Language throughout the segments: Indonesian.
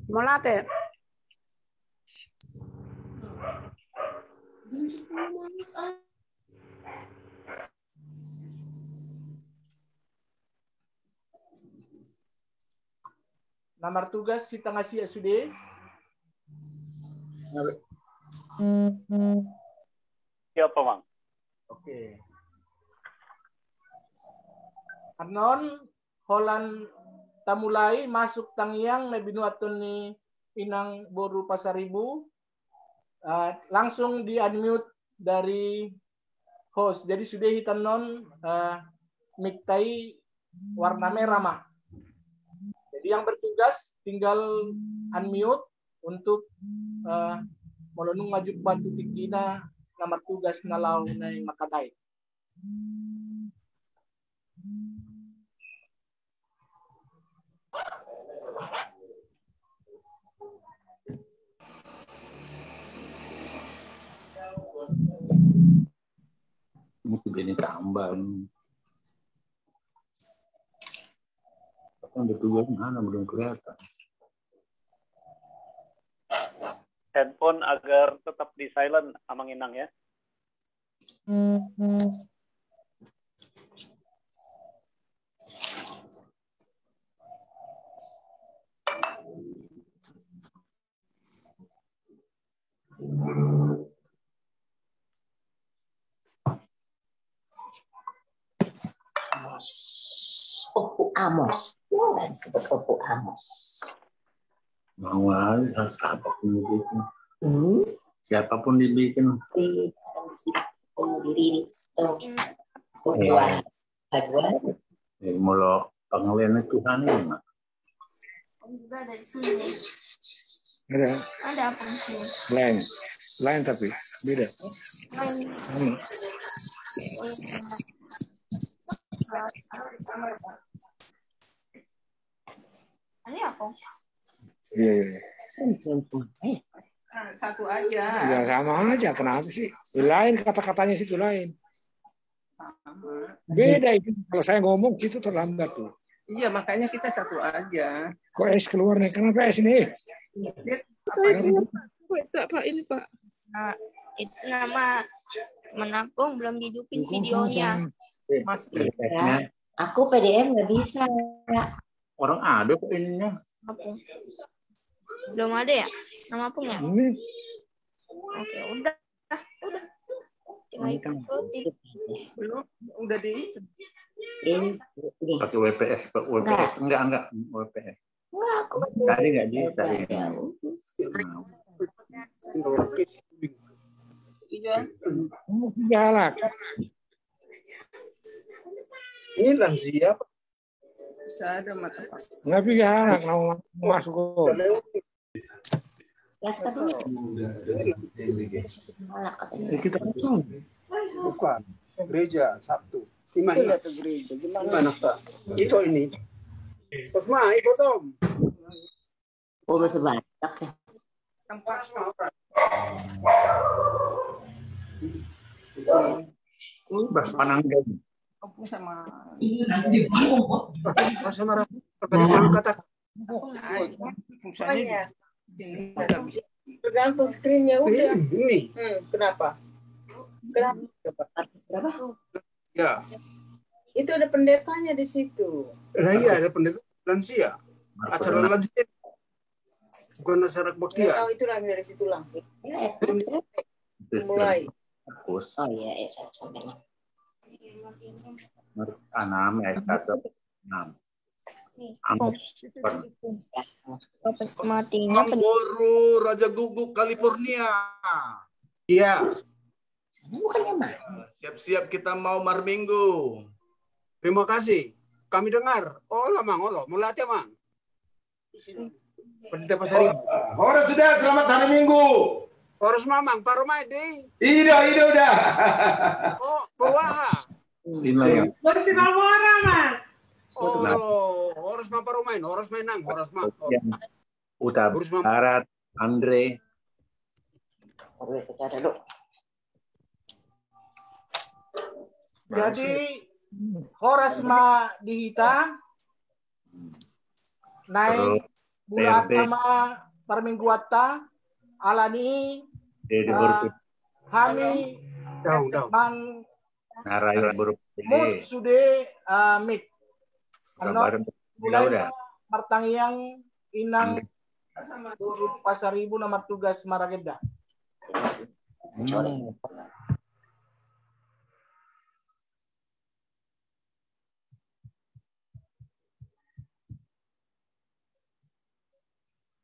Molate. Nomor tugas si tengah sia sudah. Siapa, Mang? Oke. Anon Holland tamulai masuk tangiang nebinuatun ni inang boru pasaribu. Langsung di unmute dari host. Jadi sudah hitam non mic tai warna merah mah. Jadi yang bertugas tinggal unmute untuk melonung maju batu tingkina nomor tugas nalau nai makatai. Ini tambah. Yang bertugas mana belum kelihatan. Handphone agar tetap di silent, Amang Inang ya. Opo Amos. Bukan sebut Opo Amos. Mau aja apapun dibikin. Siapapun dibikin. Diri. Kedua. Mulu pengalian Tuhan ini, Mak. Enggak ada di sini. Ada apa di sini? Lain tapi beda. Ini apa? Iya. Satu aja. Ya sama aja, kenapa sih? Lain kata-katanya situ lain. Beda itu. Kalau saya ngomong situ terlambat tuh. Iya, makanya kita satu aja. Kok S keluar nih? Kenapa S ini? Pak, ini Pak. Nah, itu nama menakung belum hidupin videonya. Mas, aku PDM nggak bisa. Orang ada kok ininya. Apa? Belum ada ya? Nama punya? Ini. Oke, udah. Tinggal ikutin. belum udah di Pakai WPS, enggak WPS. Enggak, aku Tadi enggak bisa. Iya. Galak. Ini lansia Pak. Bisa ada mata Pak. Nggak bisa galak mau masuk kok. Daftar dulu. Kita Bukan. Gereja Sabtu. Gimana ke gereja? Gimana Pak? Itu ini. Sosma, itu Tom. Udah sebanyak ya. Tempat Bas Pananggan. kampung sama kata Tergantung screen-nya udah. ini. Kenapa? Berapa? Ya. Itu ada pendetanya di situ. Lah iya ada pendeta lansia. Acara lansia. Bukan acara Ya, baktian. tahu itu lagi dari situ lang. Mulai. Oh iya, sampai 6 ya 1 6. Matinya Baru Raja Guguk California. Iya. bukannya mah. Siap-siap kita mau Marminggu. Terima kasih. Kami dengar. Oh lah Mang, mulai aja Mang. Pendeta Pasar Ibu. Orang sudah selamat hari Minggu. Harus Mamang, Pak Romaidi. Ida udah. Oh, Bawaha. Bersih Mamora, Mas. Oh, harus Pak Romain, harus Menang, harus Mak. Utara Barat, Andre. Jadi Horas ma dihita naik bulan sama permingguata alani kami mang Narayan buruk mood sude mik ano udah martangiang inang Pasaribu nomor tugas Marageda.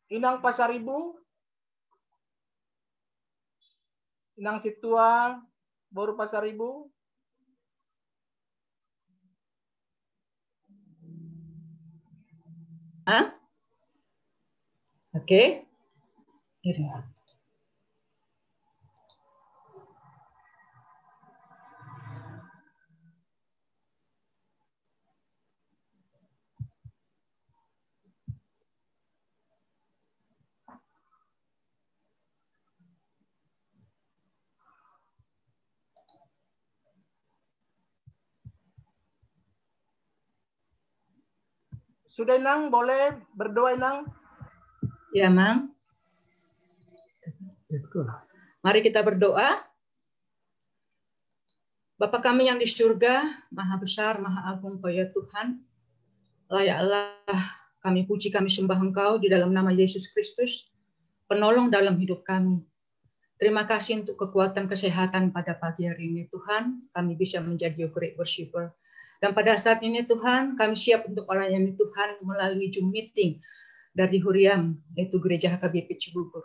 Inang Pasaribu, Inang Situa, baru Pasaribu. Hah? Oke. Sudah Nang, boleh berdoa Nang? Ya, Mang. Mari kita berdoa. Bapa kami yang di surga, Maha besar, Maha agung Kau ya Tuhan. Layaklah kami puji, kami sembah Engkau di dalam nama Yesus Kristus, penolong dalam hidup kami. Terima kasih untuk kekuatan kesehatan pada pagi hari ini Tuhan. Kami bisa menjadi great worshiper. Dan pada saat ini Tuhan, kami siap untuk melayani Tuhan melalui Zoom meeting dari Huriam, yaitu Gereja HKBP Cibubur.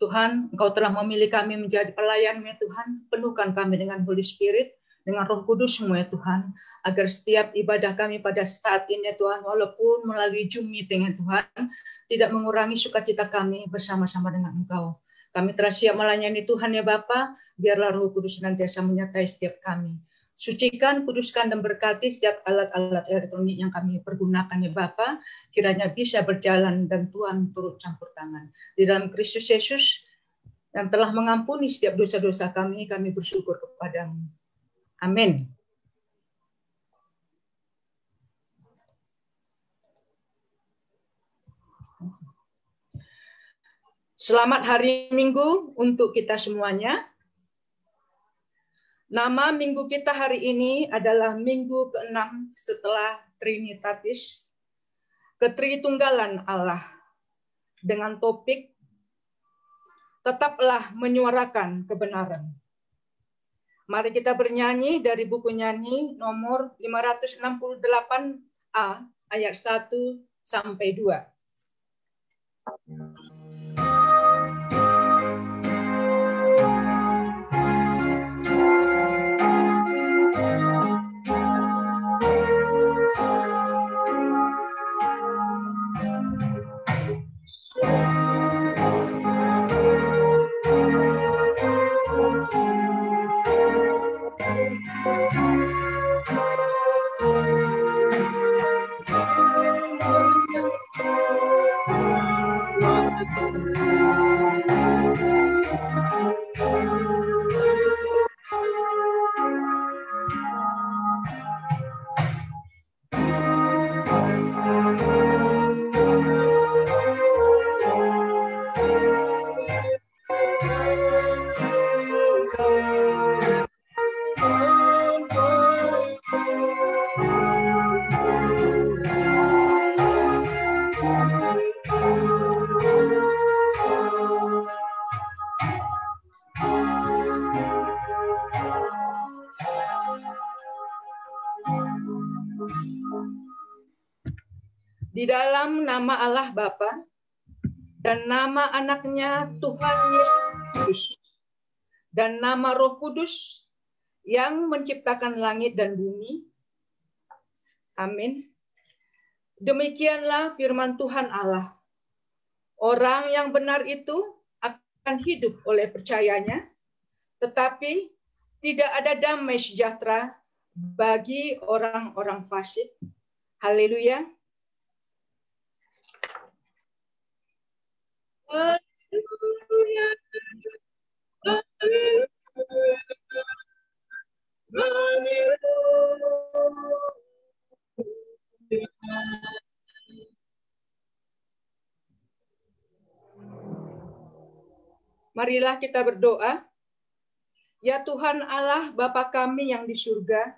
Tuhan, Engkau telah memilih kami menjadi pelayan-Mu Tuhan. Penuhkan kami dengan Holy Spirit, dengan Roh Kudus-Mu ya Tuhan, agar setiap ibadah kami pada saat ini Tuhan, walaupun melalui Zoom meeting ya Tuhan, tidak mengurangi sukacita kami bersama-sama dengan Engkau. Kami telah siap melayani Tuhan ya Bapa, biarlah Roh Kudus senantiasa menyertai setiap kami. Sucikan, kuduskan, dan berkati setiap alat-alat elektronik yang kami pergunakan ya Bapa, kiranya bisa berjalan dan Tuhan turut campur tangan. Di dalam Kristus Yesus yang telah mengampuni setiap dosa-dosa kami bersyukur kepada-Mu. Amin. Selamat hari Minggu untuk kita semuanya. Nama minggu kita hari ini adalah minggu ke-6 setelah Trinitatis, Ketritunggalan Allah, dengan topik tetaplah menyuarakan kebenaran. Mari kita bernyanyi dari buku nyanyi nomor 568A ayat 1 sampai 2. Di dalam nama Allah Bapa dan nama anaknya Tuhan Yesus Kristus dan nama Roh Kudus yang menciptakan langit dan bumi. Amin. Demikianlah firman Tuhan Allah. Orang yang benar itu akan hidup oleh percayanya, tetapi tidak ada damai sejahtera bagi orang-orang fasik. Haleluya. Haleluya. Marilah kita berdoa. Ya Tuhan Allah Bapa kami yang di surga,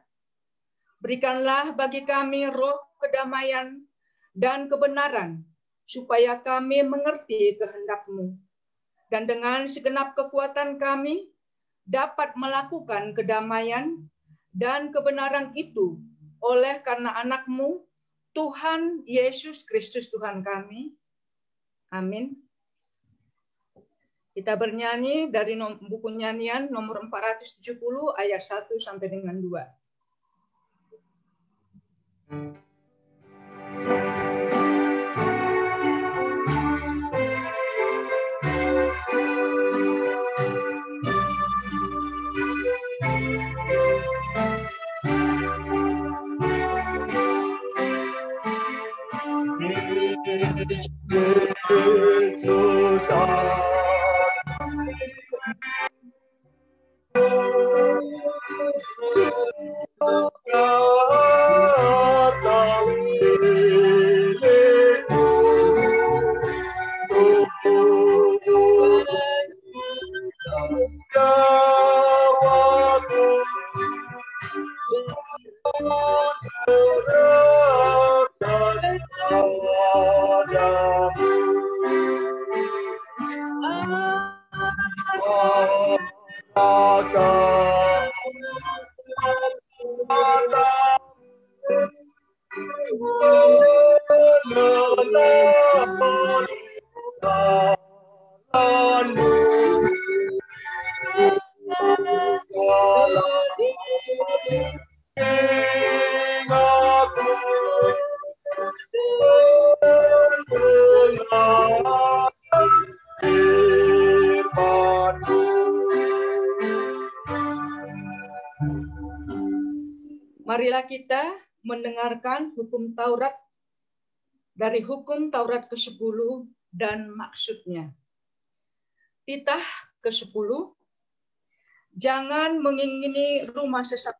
berikanlah bagi kami roh kedamaian dan kebenaran, supaya kami mengerti kehendak-Mu. Dan dengan segenap kekuatan kami, dapat melakukan kedamaian dan kebenaran itu oleh karena anak-Mu, Tuhan Yesus Kristus Tuhan kami. Amin. Kita bernyanyi dari buku nyanyian nomor 470 ayat 1 sampai dengan 2. Yesus Marilah kita mendengarkan hukum Taurat dari hukum Taurat ke-10 dan maksudnya. Titah ke-10, jangan mengingini rumah sesama.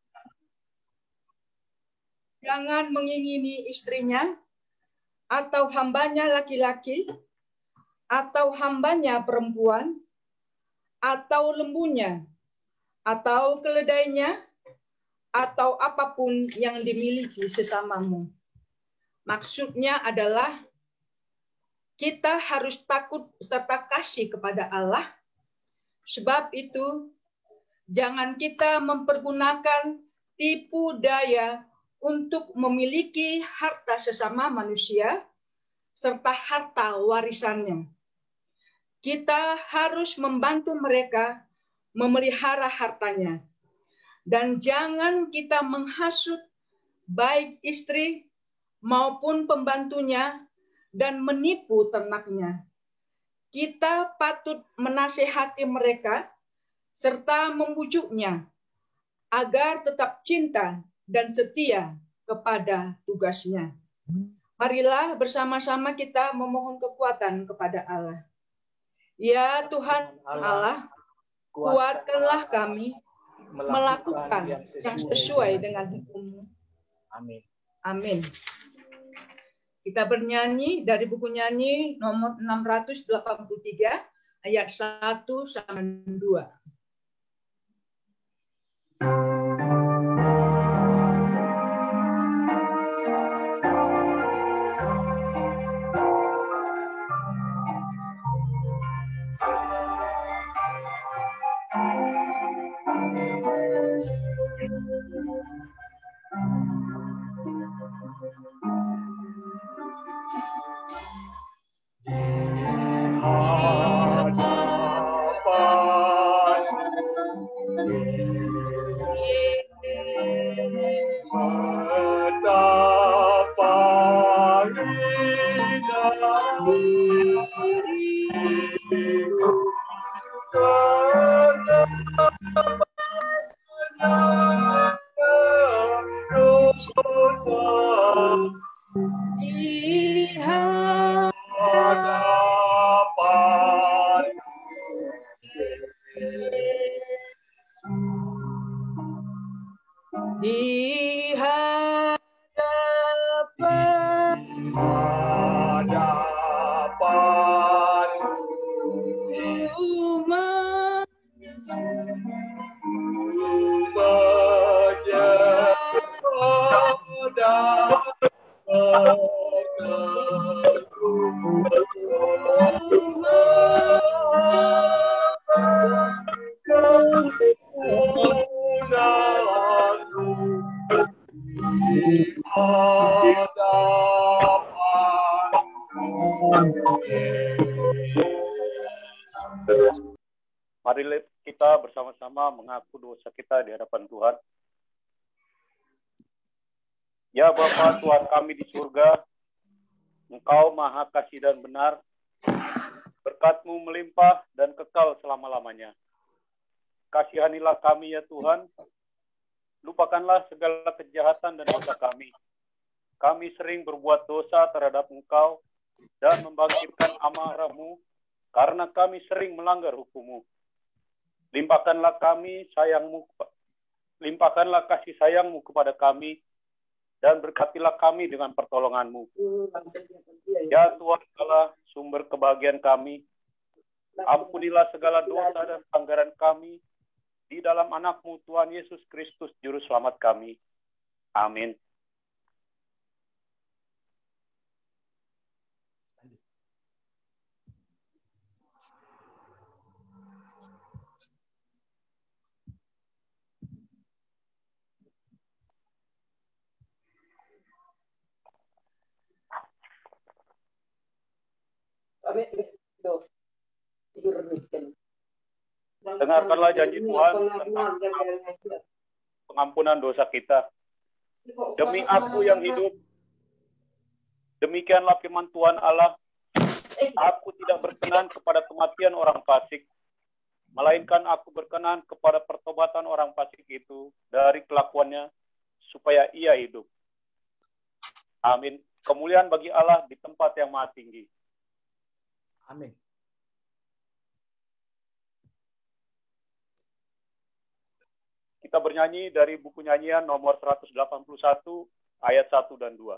Jangan mengingini istrinya, atau hambanya laki-laki, atau hambanya perempuan, atau lembunya, atau keledainya, atau apapun yang dimiliki sesamamu. Maksudnya adalah kita harus takut serta kasih kepada Allah. Sebab itu, jangan kita mempergunakan tipu daya untuk memiliki harta sesama manusia serta harta warisannya. Kita harus membantu mereka memelihara hartanya. Dan jangan kita menghasut baik istri maupun pembantunya dan menipu ternaknya. Kita patut menasehati mereka serta membujuknya agar tetap cinta dan setia kepada tugasnya. Marilah bersama-sama kita memohon kekuatan kepada Allah. Ya Tuhan Allah, kuatkanlah kami melakukan yang sesuai dengan hukum-Mu. Amin. Amin. Kita bernyanyi dari buku nyanyi nomor 683 ayat 1 sampai 2. Di hadapan Mari kita bersama-sama mengaku dosa kita di hadapan Tuhan. Ya Bapa Tuhan kami di surga, Engkau maha kasih dan benar, berkat-Mu melimpah dan kekal selama-lamanya. Kasihanilah kami ya Tuhan, lupakanlah segala kejahatan dan dosa kami. Kami sering berbuat dosa terhadap Engkau dan membangkitkan amarah-Mu karena kami sering melanggar hukum-Mu. Limpahkanlah kasih sayang-Mu kepada kami dan berkatilah kami dengan pertolongan-Mu. Ya Tuhan Allah, sumber kebahagiaan kami, ampunilah segala dosa dan pelanggaran kami di dalam anak-Mu Tuhan Yesus Kristus Juru Selamat kami. Amin. Dengarkanlah janji Tuhan tentang pengampunan dosa kita. Demi Aku yang hidup, demikianlah firman Tuhan Allah, Aku tidak berkenan kepada kematian orang fasik, melainkan Aku berkenan kepada pertobatan orang fasik itu dari kelakuannya, supaya ia hidup. Amin. Kemuliaan bagi Allah di tempat yang maha tinggi. Amin. Kita bernyanyi dari buku nyanyian nomor 181 ayat 1 dan 2.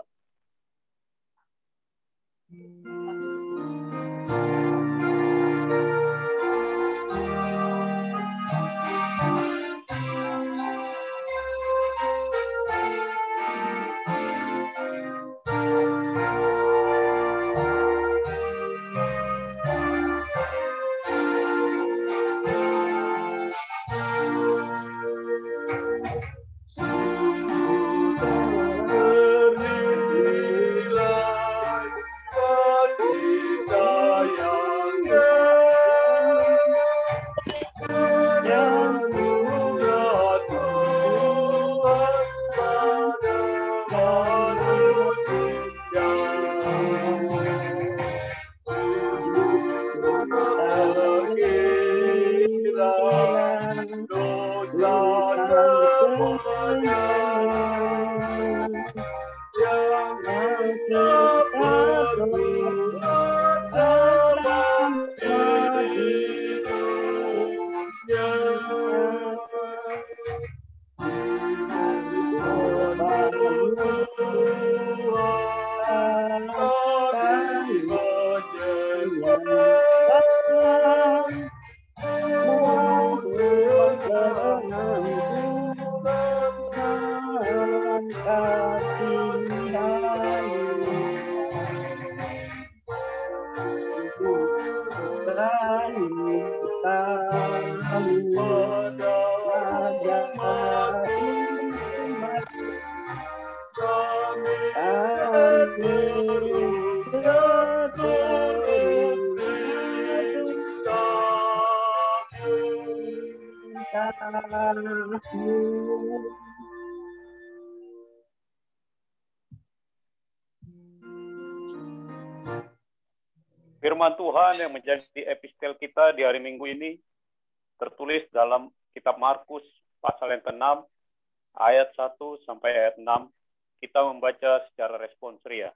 Firman Tuhan yang menjadi epistel kita di hari Minggu ini tertulis dalam kitab Markus pasal yang ke-6 ayat 1 sampai ayat 6. Kita membaca secara respons ria.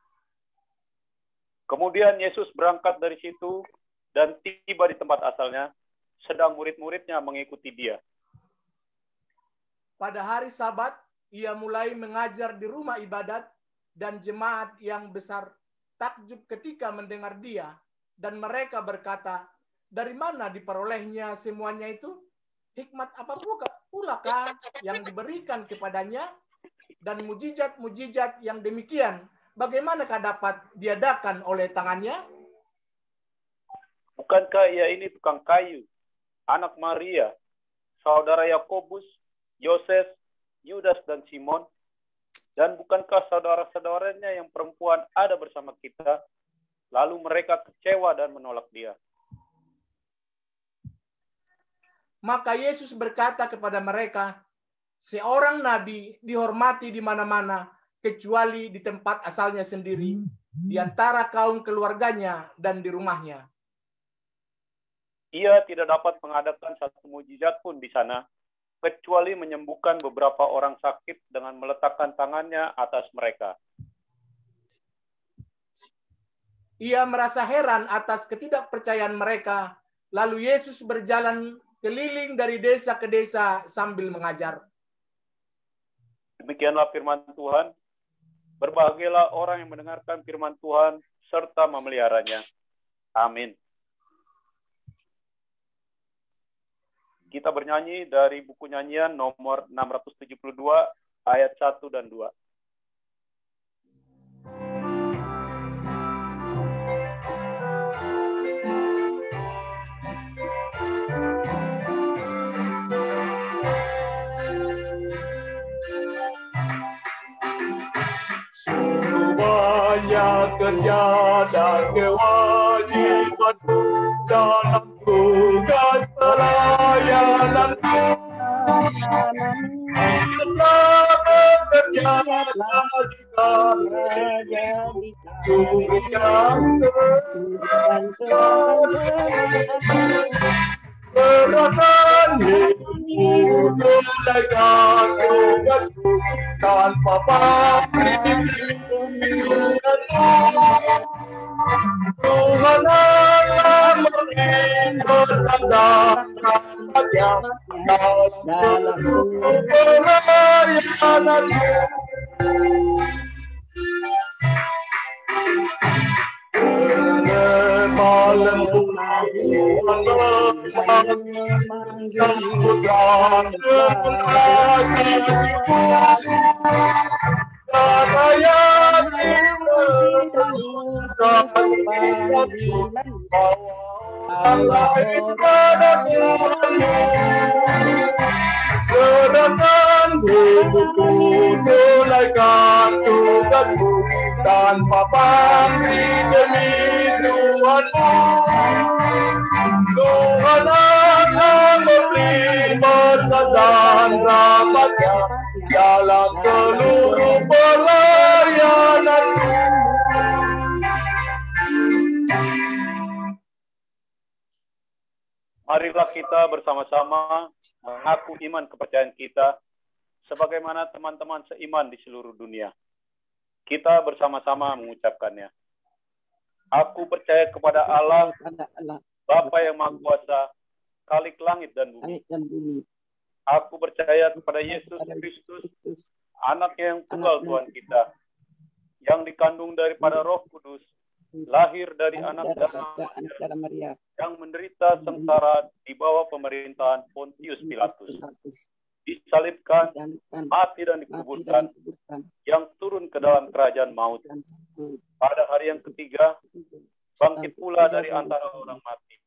Kemudian Yesus berangkat dari situ dan tiba di tempat asalnya, sedang murid-muridnya mengikuti dia. Pada hari Sabat, ia mulai mengajar di rumah ibadat dan jemaat yang besar takjub ketika mendengar dia. Dan mereka berkata, dari mana diperolehnya semuanya itu? Hikmat apa pulakah yang diberikan kepadanya? Dan mujizat-mujizat yang demikian, bagaimanakah dapat diadakan oleh tangannya? Bukankah ia ini tukang kayu, anak Maria, saudara Yakobus, Yoses, Yudas, dan Simon? Dan bukankah saudara-saudaranya yang perempuan ada bersama kita? Lalu mereka kecewa dan menolak dia. Maka Yesus berkata kepada mereka, seorang nabi dihormati di mana-mana, kecuali di tempat asalnya sendiri, di antara kaum keluarganya dan di rumahnya. Ia tidak dapat mengadakan satu mujizat pun di sana, kecuali menyembuhkan beberapa orang sakit dengan meletakkan tangannya atas mereka. Ia merasa heran atas ketidakpercayaan mereka. Lalu Yesus berjalan keliling dari desa ke desa sambil mengajar. Demikianlah firman Tuhan. Berbahagialah orang yang mendengarkan firman Tuhan serta memeliharanya. Amin. Kita bernyanyi dari buku nyanyian nomor 672 ayat 1 dan 2. Banyak kerja dan kewajiban dalam tugas pelayananku. Tetap bekerja jika serahkan hidup tunaikan tugasku tanpa pamrih. Tuhan Allah bertanda rahmatnya dalam seluruh pelayananmu. Malam serahkan hidupku, tunaikan tugasmu tanpa pamrih demi Tuhanmu. Tuhan akan memberi berkat dan rahmatnya dalam seluruh pelayananmu. Marilah kita bersama-sama mengaku iman kepercayaan kita sebagaimana teman-teman seiman di seluruh dunia. Kita bersama-sama mengucapkannya. Aku percaya kepada Allah, Bapa yang Maha Kuasa, Khalik langit dan bumi. Aku percaya kepada Yesus Kristus, Anaknya yang tunggal Tuhan kita, yang dikandung daripada Roh Kudus, lahir dari anak darah Maria, yang menderita sengsara di bawah pemerintahan Pontius Pilatus, disalibkan, mati dan dikuburkan, yang turun ke dalam kerajaan maut. Pada hari yang ketiga, bangkit pula dari antara orang mati,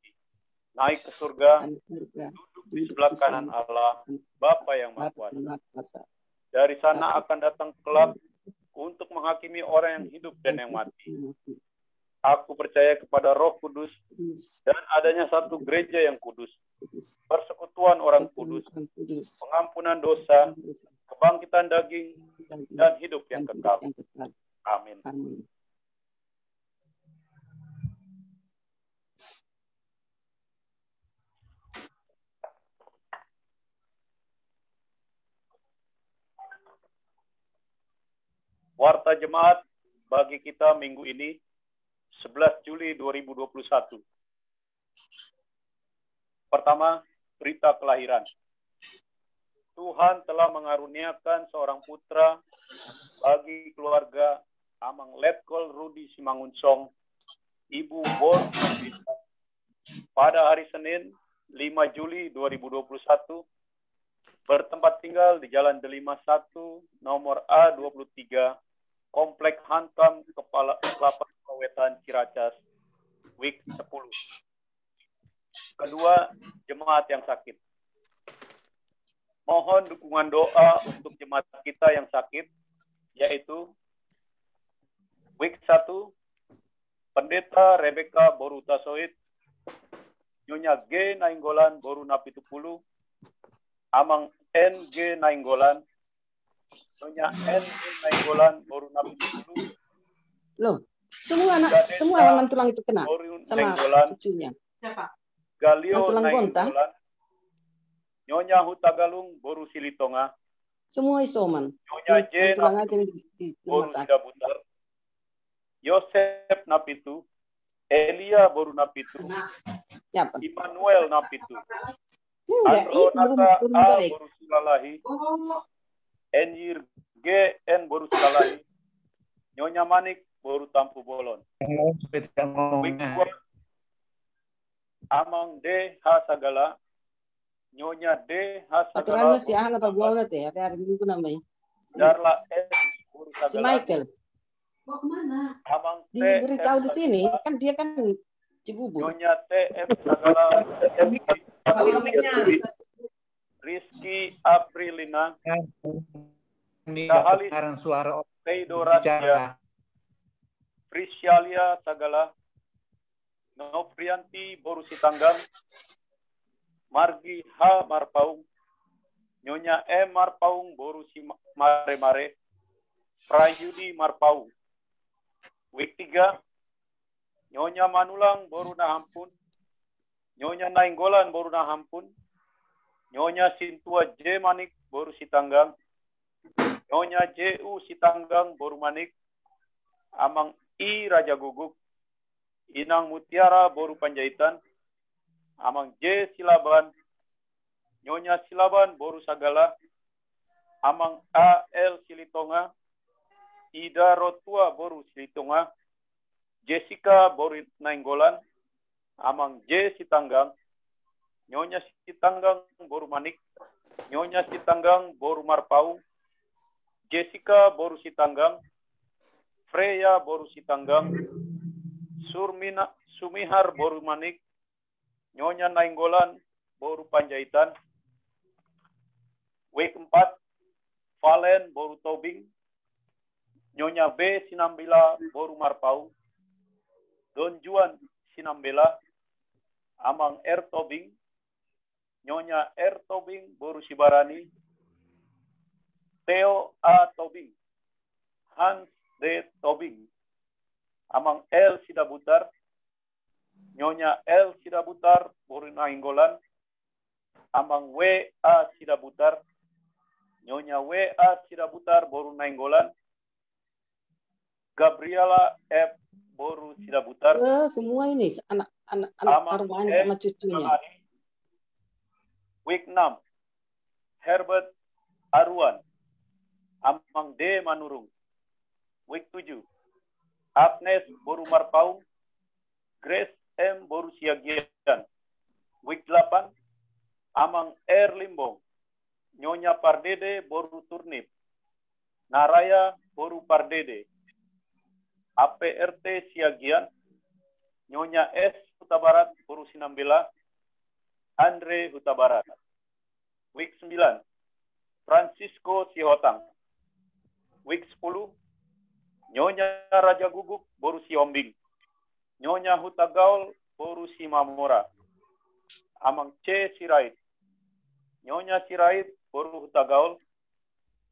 naik ke surga, duduk di sebelah kanan Allah, Bapa yang Maha Kuasa. Dari sana akan datang kelak untuk menghakimi orang yang hidup dan yang mati. Aku percaya kepada Roh Kudus dan adanya satu gereja yang kudus, persekutuan orang kudus, pengampunan dosa, kebangkitan daging, dan hidup yang kekal. Amin. Warta Jemaat bagi kita minggu ini 11 Juli 2021. Pertama, berita kelahiran. Tuhan telah mengaruniakan seorang putra bagi keluarga Amang Letkol Rudi Simangunsong, Ibu Bor, pada hari Senin 5 Juli 2021, bertempat tinggal di Jalan Delima 1, nomor A23, Komplek Hankam, Kelapa Wetan, Ciracas, Week 10. Kedua, jemaat yang sakit. Mohon dukungan doa untuk jemaat kita yang sakit, yaitu Week 1, Pendeta Rebecca Boru Tasoit, Nyonya G Nainggolan Boru Napitupulu, Amang N G Nainggolan, Nyonya N G Nainggolan Boru Napitupulu. Loh, semua anak tulang itu kena sama cucunya. Siapa? Galio tulang gonta. Nainggolan, Nyonya Hutagalung Boru Silitonga, Semua isoman. Nyonya J Tulang aja yang di Boru rumah sakit. Sidabutar, Yosef Napitu, Elia Boru Napitu, Siapa? Immanuel Napitu, Enggak, Andro Nata belum A balik. Boru Silalahi, Enjir G N Boru Silalahi, Nyonya Manik Boru Tampu Bolon, Wikwa Amang D H Sagala, Nyonya D H Sagala, Aturannya si Ahang apa buang nanti ya? Hari Minggu namanya. Darla S Boru Si Sagala, Michael. Mau kemana? Amang T Diberitahu F di sini kan dia kan Cibubur. Nyonya T F Sagala, Rizky Aprilina, Kahalis Sekarang suara Teidoratia, Prisyalia Sagala, Noprianti Boru Sitanggang, Margi H Marpaung, Nyonya M Marpaung Boru Si Mare Mare, Prayudi Marpaung. Week 3, Nyonya Manulang Boru Nahampun, Nyonya Nainggolan Boru Nahampun, Nyonya Sintua J Manik Boru Sitanggang, Nyonya J.U. Sitanggang Boru Manik, Amang I Raja Guguk, Inang Mutiara Boru Panjaitan, Amang J Silaban, Nyonya Silaban Boru Sagala, Amang A.L. Silitonga, Ida Rotua Boru Silitonga, Jessica Boru Nainggolan, Amang J Sitanggang, Nyonya Sitanggang Boru Manik, Nyonya Sitanggang Boru Marpau, Jessica Boru Sitanggang, Freya Boru Sitanggang, Sumihar Boru Manik, Nyonya Nainggolan Boru Panjaitan. Week 4, Valen Boru Tobing, Nyonya B Sinambela Boru Marpau, Don Juan Sinambela, Amang R Tobing, Nyonya R Tobing Boru Sibarani, Theo A Tobing, Hans D Tobing, Amang L Sidabutar, Nyonya L Sidabutar Boru Nainggolan, Amang W A Sidabutar, Nyonya W A Sidabutar Boru Nainggolan, Gabriela F Boru Sidabutar. Semua ini anak arwahnya sama cucunya. Week 6, Herbert Arwan, Amang D Manurung. Week 7, Agnes Boru Marpaung, Grace M Boru Siagian. Week 8, Amang R Limbong, Nyonya Pardede Boru Turnip, Naraya Boru Pardede, APRT Siagian, Nyonya S Huta Barat Boru Sinambela, Andre Huta Barat. Week 9, Francisco Sihotang. Week 10, Nyonya Raja Guguk Boru Siombing, Nyonya Huta Gaul Boru Simamora, Amang C Sirait, Nyonya Sirait Boru Huta Gaul,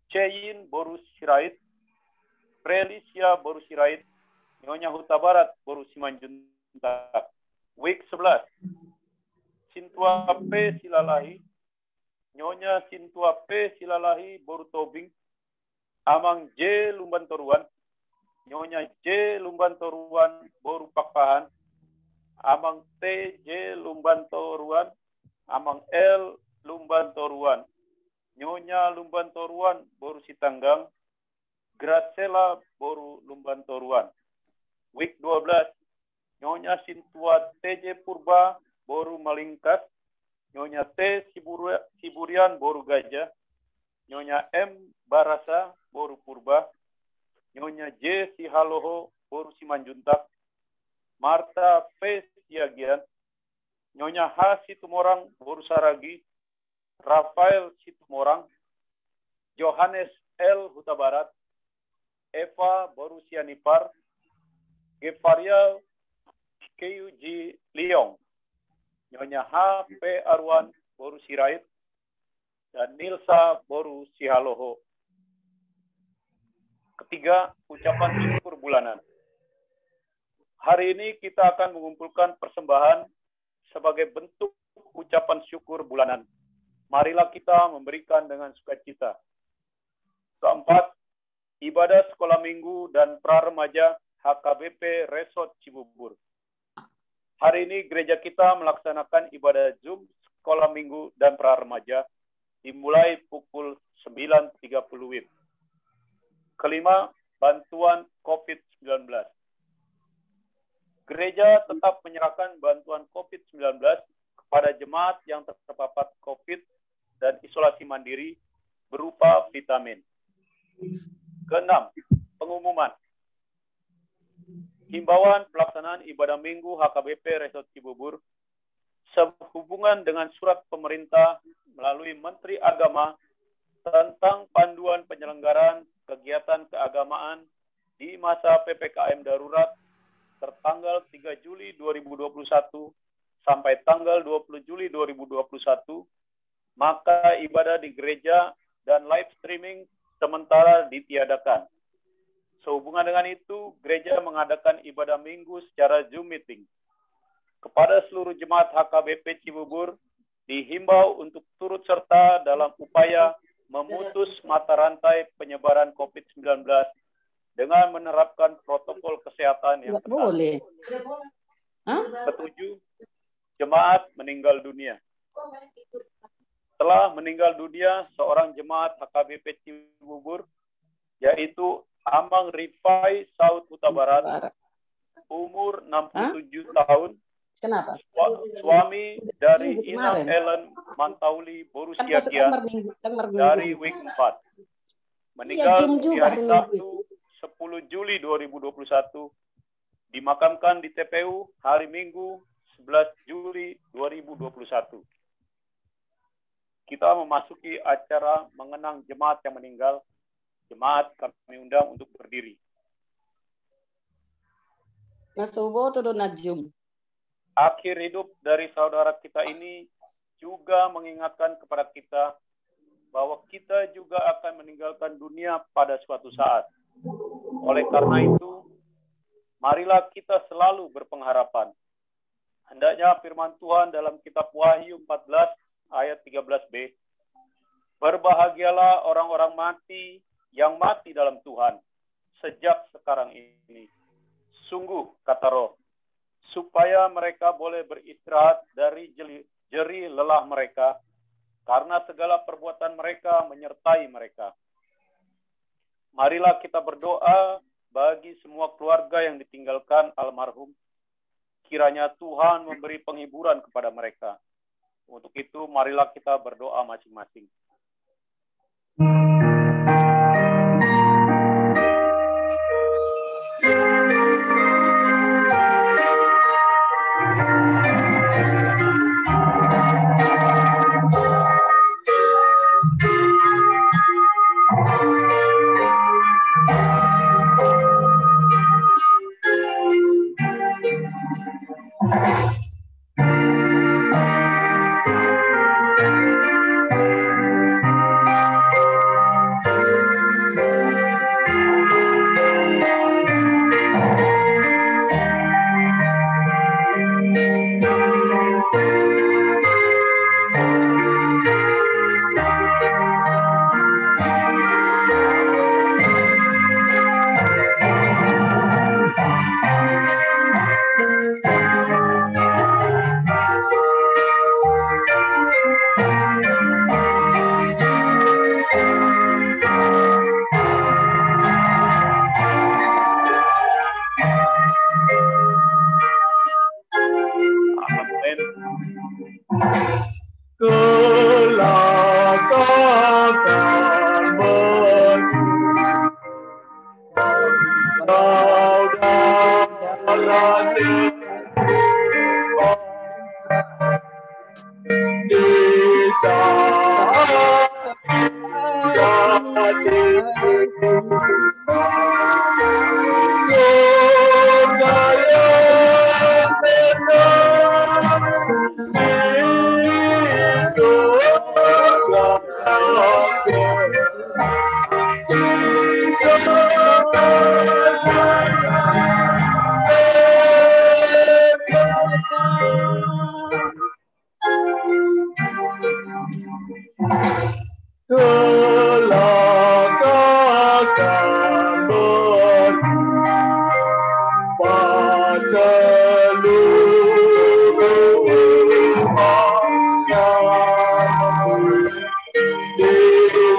Ceyin Boru Sirait, Prelisia Boru Sirait, Nyonya Huta Barat Boru Simanjuntak. Week 11, Sintua P Silalahi, Nyonya Sintua P Silalahi Boru Tobing, Amang J Lumban Toruan, Nyonya J Lumban Toruan Boru Pakpahan, Amang T J Lumban Toruan, Amang L Lumban Toruan, Nyonya Lumban Toruan Boru Sitanggang, Gracela Boru Lumban Toruan. Week 12, Nyonya Sintua TJ Purba Boru Malingkas, Nyonya T Siburian Boru Gajah, Nyonya M Barasa Boru Purba, Nyonya J Sihaloho Boru Simanjuntak, Marta P Siagian, Nyonya H Situmorang Boru Saragi, Rafael Situmorang, Johannes L Huta Barat, Eva Boru Sianipar, Gefarial KUG Leong, Nyonya HP Arwan Boru Sirait, dan Nilsa Boru Sihaloho. Ketiga, ucapan syukur bulanan. Hari ini kita akan mengumpulkan persembahan sebagai bentuk ucapan syukur bulanan. Marilah kita memberikan dengan sukacita. Keempat, ibadah sekolah minggu dan pra-remaja HKBP Resort Cibubur. Hari ini gereja kita melaksanakan ibadah Zoom sekolah minggu dan pra-remaja dimulai pukul 9.30 WIB. Kelima, bantuan COVID-19. Gereja tetap menyerahkan bantuan COVID-19 kepada jemaat yang terpapar COVID dan isolasi mandiri berupa vitamin. Keenam, pengumuman. Himbauan pelaksanaan ibadah minggu HKBP Resort Cibubur sehubungan dengan surat pemerintah melalui Menteri Agama tentang panduan penyelenggaraan kegiatan keagamaan di masa PPKM darurat tertanggal 3 Juli 2021 sampai tanggal 20 Juli 2021, maka ibadah di gereja dan live streaming sementara ditiadakan. Sehubungan dengan itu, gereja mengadakan ibadah minggu secara Zoom meeting. Kepada seluruh jemaat HKBP Cibubur, dihimbau untuk turut serta dalam upaya memutus mata rantai penyebaran COVID-19 dengan menerapkan protokol kesehatan yang ketat. Ketujuh, jemaat meninggal dunia. Telah meninggal dunia seorang jemaat HKBP Cibubur, yaitu Amang Rifai Saud Huta Barat, umur 67 tahun. Kenapa? Suami dari Inam Ellen Mantauli Boru Siagia dari Week 4. Meninggal di hari Sabtu 10 Juli 2021, dimakamkan di TPU hari Minggu 11 Juli 2021. Kita memasuki acara mengenang jemaat yang meninggal. Jemaat kami undang untuk berdiri. Nasubo turun najum. Akhir hidup dari saudara kita ini juga mengingatkan kepada kita bahwa kita juga akan meninggalkan dunia pada suatu saat. Oleh karena itu, marilah kita selalu berpengharapan. Hendaknya firman Tuhan dalam kitab Wahyu 14 ayat 13b, berbahagialah orang-orang mati yang mati dalam Tuhan sejak sekarang ini. Sungguh, kata Roh, supaya mereka boleh beristirahat dari jerih lelah mereka, karena segala perbuatan mereka menyertai mereka. Marilah kita berdoa bagi semua keluarga yang ditinggalkan almarhum. Kiranya Tuhan memberi penghiburan kepada mereka. Untuk itu, marilah kita berdoa masing-masing. Surga yang kelak akan berjumpa seluruh umatnya di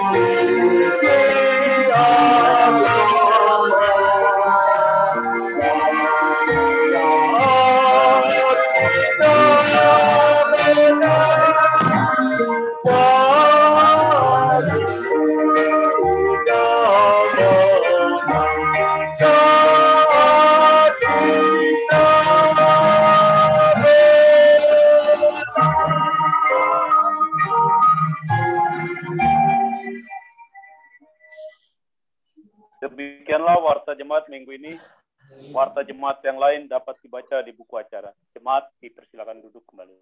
sisi Allah. Demikianlah warta jemaat minggu ini. Warta jemaat yang lain dapat dibaca di buku acara. Jemaat dipersilakan duduk kembali.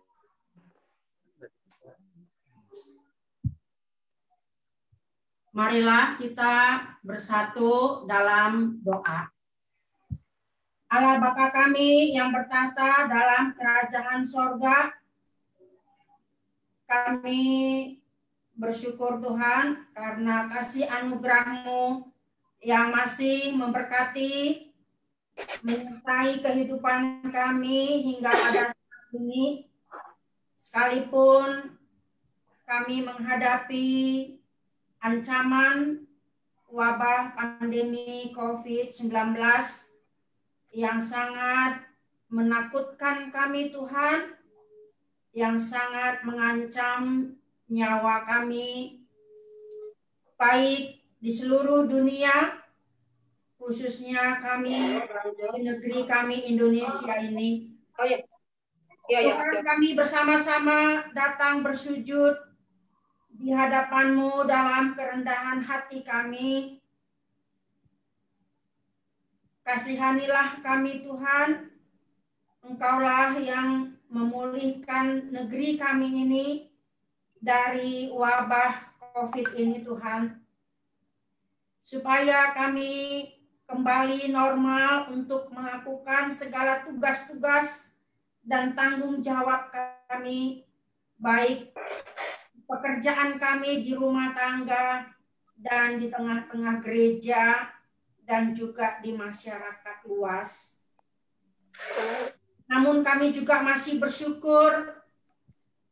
Marilah kita bersatu dalam doa. Allah Bapa kami yang bertahta dalam kerajaan sorga, kami bersyukur Tuhan karena kasih anugerah-Mu yang masih memberkati, menyertai kehidupan kami hingga pada saat ini, sekalipun kami menghadapi ancaman wabah pandemi COVID-19 yang sangat menakutkan kami Tuhan, yang sangat mengancam nyawa kami, baik di seluruh dunia, khususnya kami di negeri kami Indonesia ini. Tuhan, kami bersama-sama datang bersujud di hadapan-Mu dalam kerendahan hati kami. Kasihanilah kami Tuhan, Engkaulah yang memulihkan negeri kami ini dari wabah COVID ini Tuhan. Supaya kami kembali normal untuk melakukan segala tugas-tugas dan tanggung jawab kami, baik pekerjaan kami di rumah tangga dan di tengah-tengah gereja dan juga di masyarakat luas. Namun kami juga masih bersyukur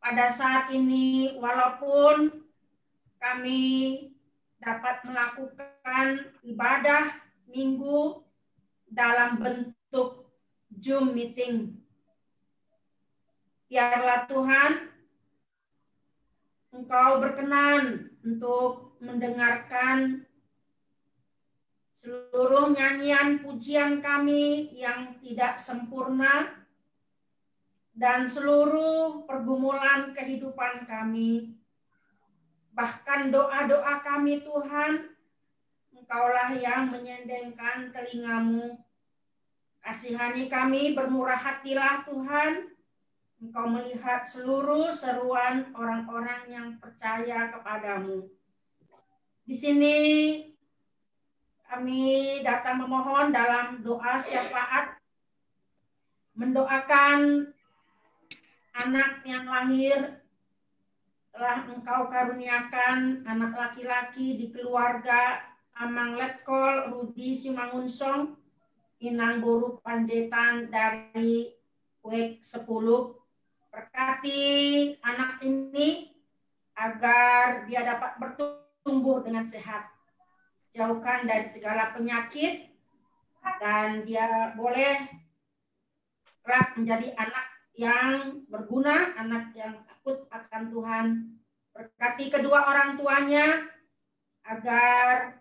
pada saat ini walaupun kami dapat melakukan ibadah minggu dalam bentuk Zoom meeting. Biarlah Tuhan, Engkau berkenan untuk mendengarkan seluruh nyanyian pujian kami yang tidak sempurna dan seluruh pergumulan kehidupan kami. Bahkan doa-doa kami Tuhan, Engkaulah yang menyendengkan telinga-Mu. Kasihani kami, bermurah hatilah Tuhan. Engkau melihat seluruh seruan orang-orang yang percaya kepadamu. Di sini kami datang memohon dalam doa syafaat, mendoakan anak yang lahir telah Engkau karuniakan, anak laki-laki di keluarga Amang Letkol Rudi Simangunsong, Inang Boru Panjaitan dari WEK 10. Berkati anak ini agar dia dapat bertumbuh dengan sehat, jauhkan dari segala penyakit, dan dia boleh kelak menjadi anak yang berguna, anak yang takut akan Tuhan. Berkati kedua orang tuanya agar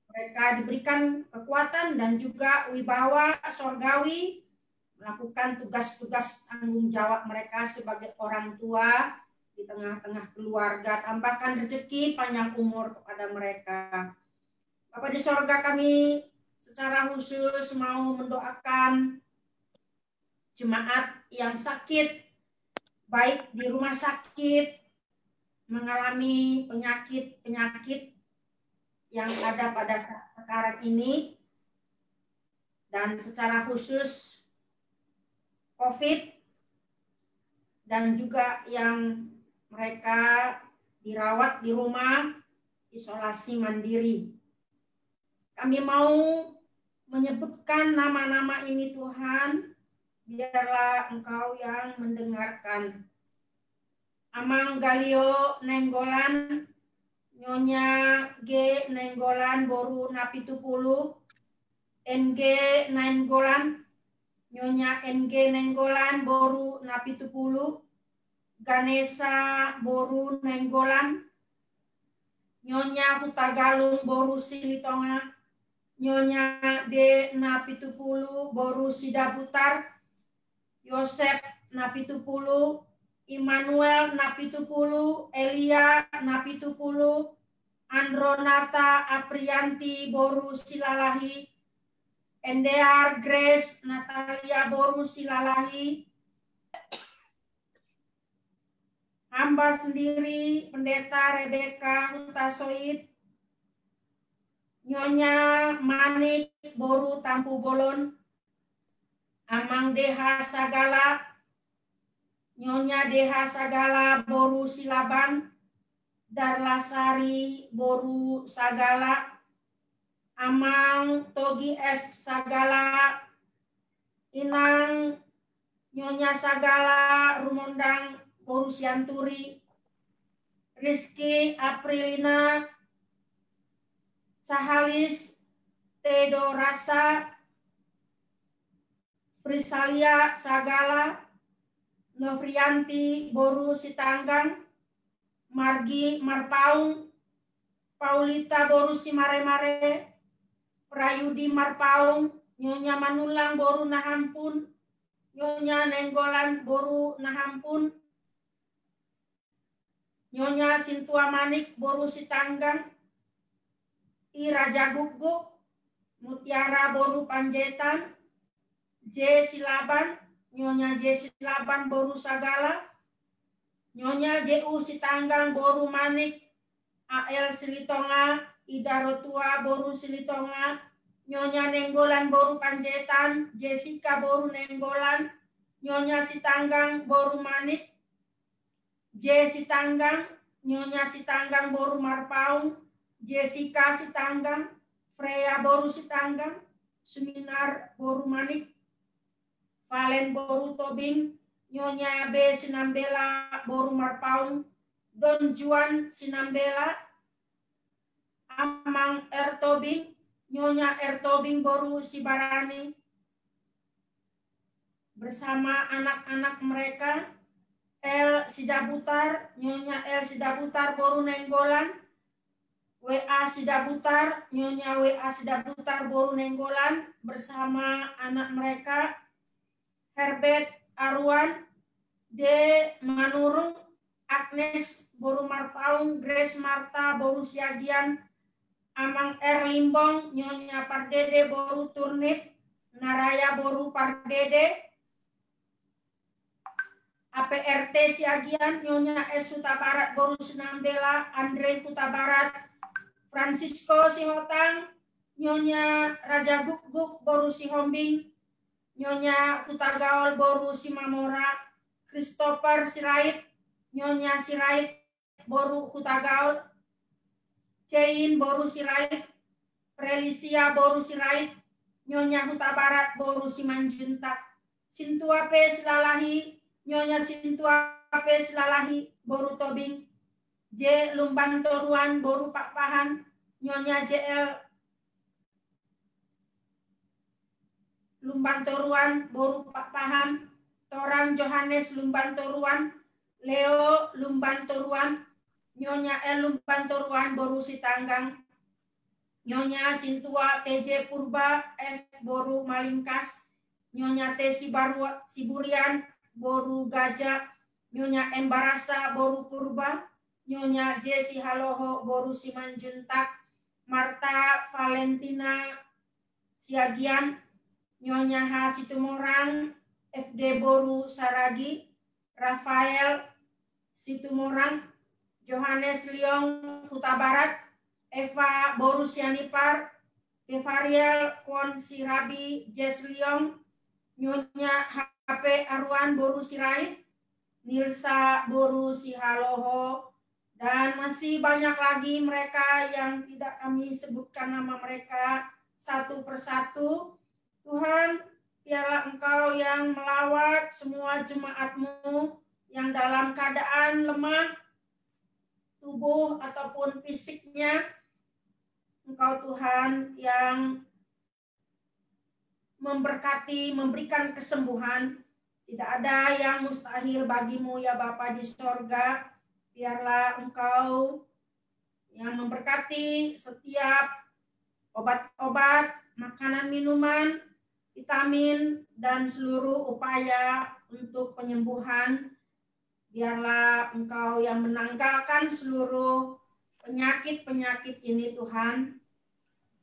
mereka diberikan kekuatan dan juga wibawa sorgawi melakukan tugas-tugas tanggung jawab mereka sebagai orang tua di tengah-tengah keluarga. Tambahkan rezeki, panjang umur kepada mereka. Bapa di sorga, kami secara khusus mau mendoakan jemaat yang sakit, baik di rumah sakit, mengalami penyakit-penyakit yang ada pada sekarang ini, dan secara khusus COVID, dan juga yang mereka dirawat di rumah isolasi mandiri. Kami mau menyebutkan nama-nama ini Tuhan, biarlah Engkau yang mendengarkan. Amang Galio Nenggolan, Nyonya G Nenggolan boru napitupulu, NG Nenggolan, Nyonya NG Nenggolan boru napitupulu, Ganesha boru Nenggolan, Nyonya Hutagalung boru Silitonga, Nyonya D napitupulu boru Sidaputar, Yosep napitupulu, Immanuel napitupulu, Elia napitupulu, Andronata Aprianti boru Silalahi, Endear Grace Natalia boru Silalahi, hamba sendiri Pendeta Rebeka Hutasoid, Nyonya Manik boru Tampu Bolon, Amang Deha Sagala, Nyonya Deha Sagala boru Silaban, Darlasari boru Sagala, Amang Togi F Sagala, Inang Nyonya Sagala Rumondang boru Sianturi, Rizky Aprilina Sahalis Tedorasa, Frisalia Sagala, Novrianti boru Sitanggang, Margi Marpaung, Paulita boru Simare-mare, Prayudi Marpaung, Nyonya Manulang boru Nahampun, Nyonya Nenggolan boru Nahampun, Nyonya Sintua Manik boru Sitanggang, I Raja Guguk, Mutiara boru Panjaitan, J Silaban, Nyonya J Silaban boru Sagala, Nyonya JU Sitanggang boru Manik, AL Silitonga, Ida Rotua boru Silitonga, Nyonya Nenggolan boru Panjaitan, Jessica boru Nenggolan, Nyonya Sitanggang boru Manik, J Sitanggang, Nyonya Sitanggang boru Marpaung, Jessica Sitanggang, Freya boru Sitanggang, Seminar boru Manik, Valen boru Tobing, Nyonya B Sinambela boru Marpaung, Don Juan Sinambela, Amang R Tobing, Nyonya R Tobing boru Sibarani, bersama anak-anak mereka, L Sidabutar, Nyonya L Sidabutar boru Nenggolan, WA Sidabutar, Nyonya WA Sidabutar boru Nenggolan, bersama anak mereka, Herbert Arwan, D Manurung, Agnes boru Marpaung, Grace Marta boru Siagian, Amang R Limbong, Nyonya Pardede boru Turnip, Naraya boru Pardede, APRT Siagian, Nyonya S Huta Barat boru Sinambela, Andre Huta Barat, Francisco Sihotang, Nyonya Raja Guguk boru Sihombing, Nyonya Huta Gaul boru Simamora, Christopher Sirait, Nyonya Sirait boru Huta Gaul, Cein boru Sirait, Prelisia boru Sirait, Nyonya Huta Barat boru Simanjuntak, Sintua P Silalahi, Nyonya Sintua P Silalahi boru Tobing, J Lumbantoruan boru Pak Pahan, Nyonya JL Lumbantoruan boru Pak Paham, Torang Johannes Lumbantoruan, Leo Lumbantoruan, Nyonya L Lumbantoruan boru Sitanggang, Nyonya Sintua TJ Purba F boru Malingkas, Nyonya T Siburian boru Gajah, Nyonya M Barasa boru Purba, Nyonya Jesi Haloho boru Simanjuntak, Marta Valentina Siagian, Nyonya H Situmorang, FD boru Saragi, Rafael Situmorang, Johannes Liong Huta Barat, Eva boru Sianipar, Devariel Kon Sirabi Jes Liong, Nyonya HP Arwan boru Sirait, Nilsa boru Sihaloho, Dan masih banyak lagi mereka yang tidak kami sebutkan nama mereka satu persatu. Tuhan, biarlah Engkau yang melawat semua jemaat-Mu yang dalam keadaan lemah, tubuh ataupun fisiknya. Engkau Tuhan yang memberkati, memberikan kesembuhan. Tidak ada yang mustahil bagi-Mu ya Bapa di sorga. Biarlah Engkau yang memberkati setiap obat-obat, makanan, minuman, vitamin, dan seluruh upaya untuk penyembuhan. Biarlah Engkau yang menanggalkan seluruh penyakit-penyakit ini Tuhan.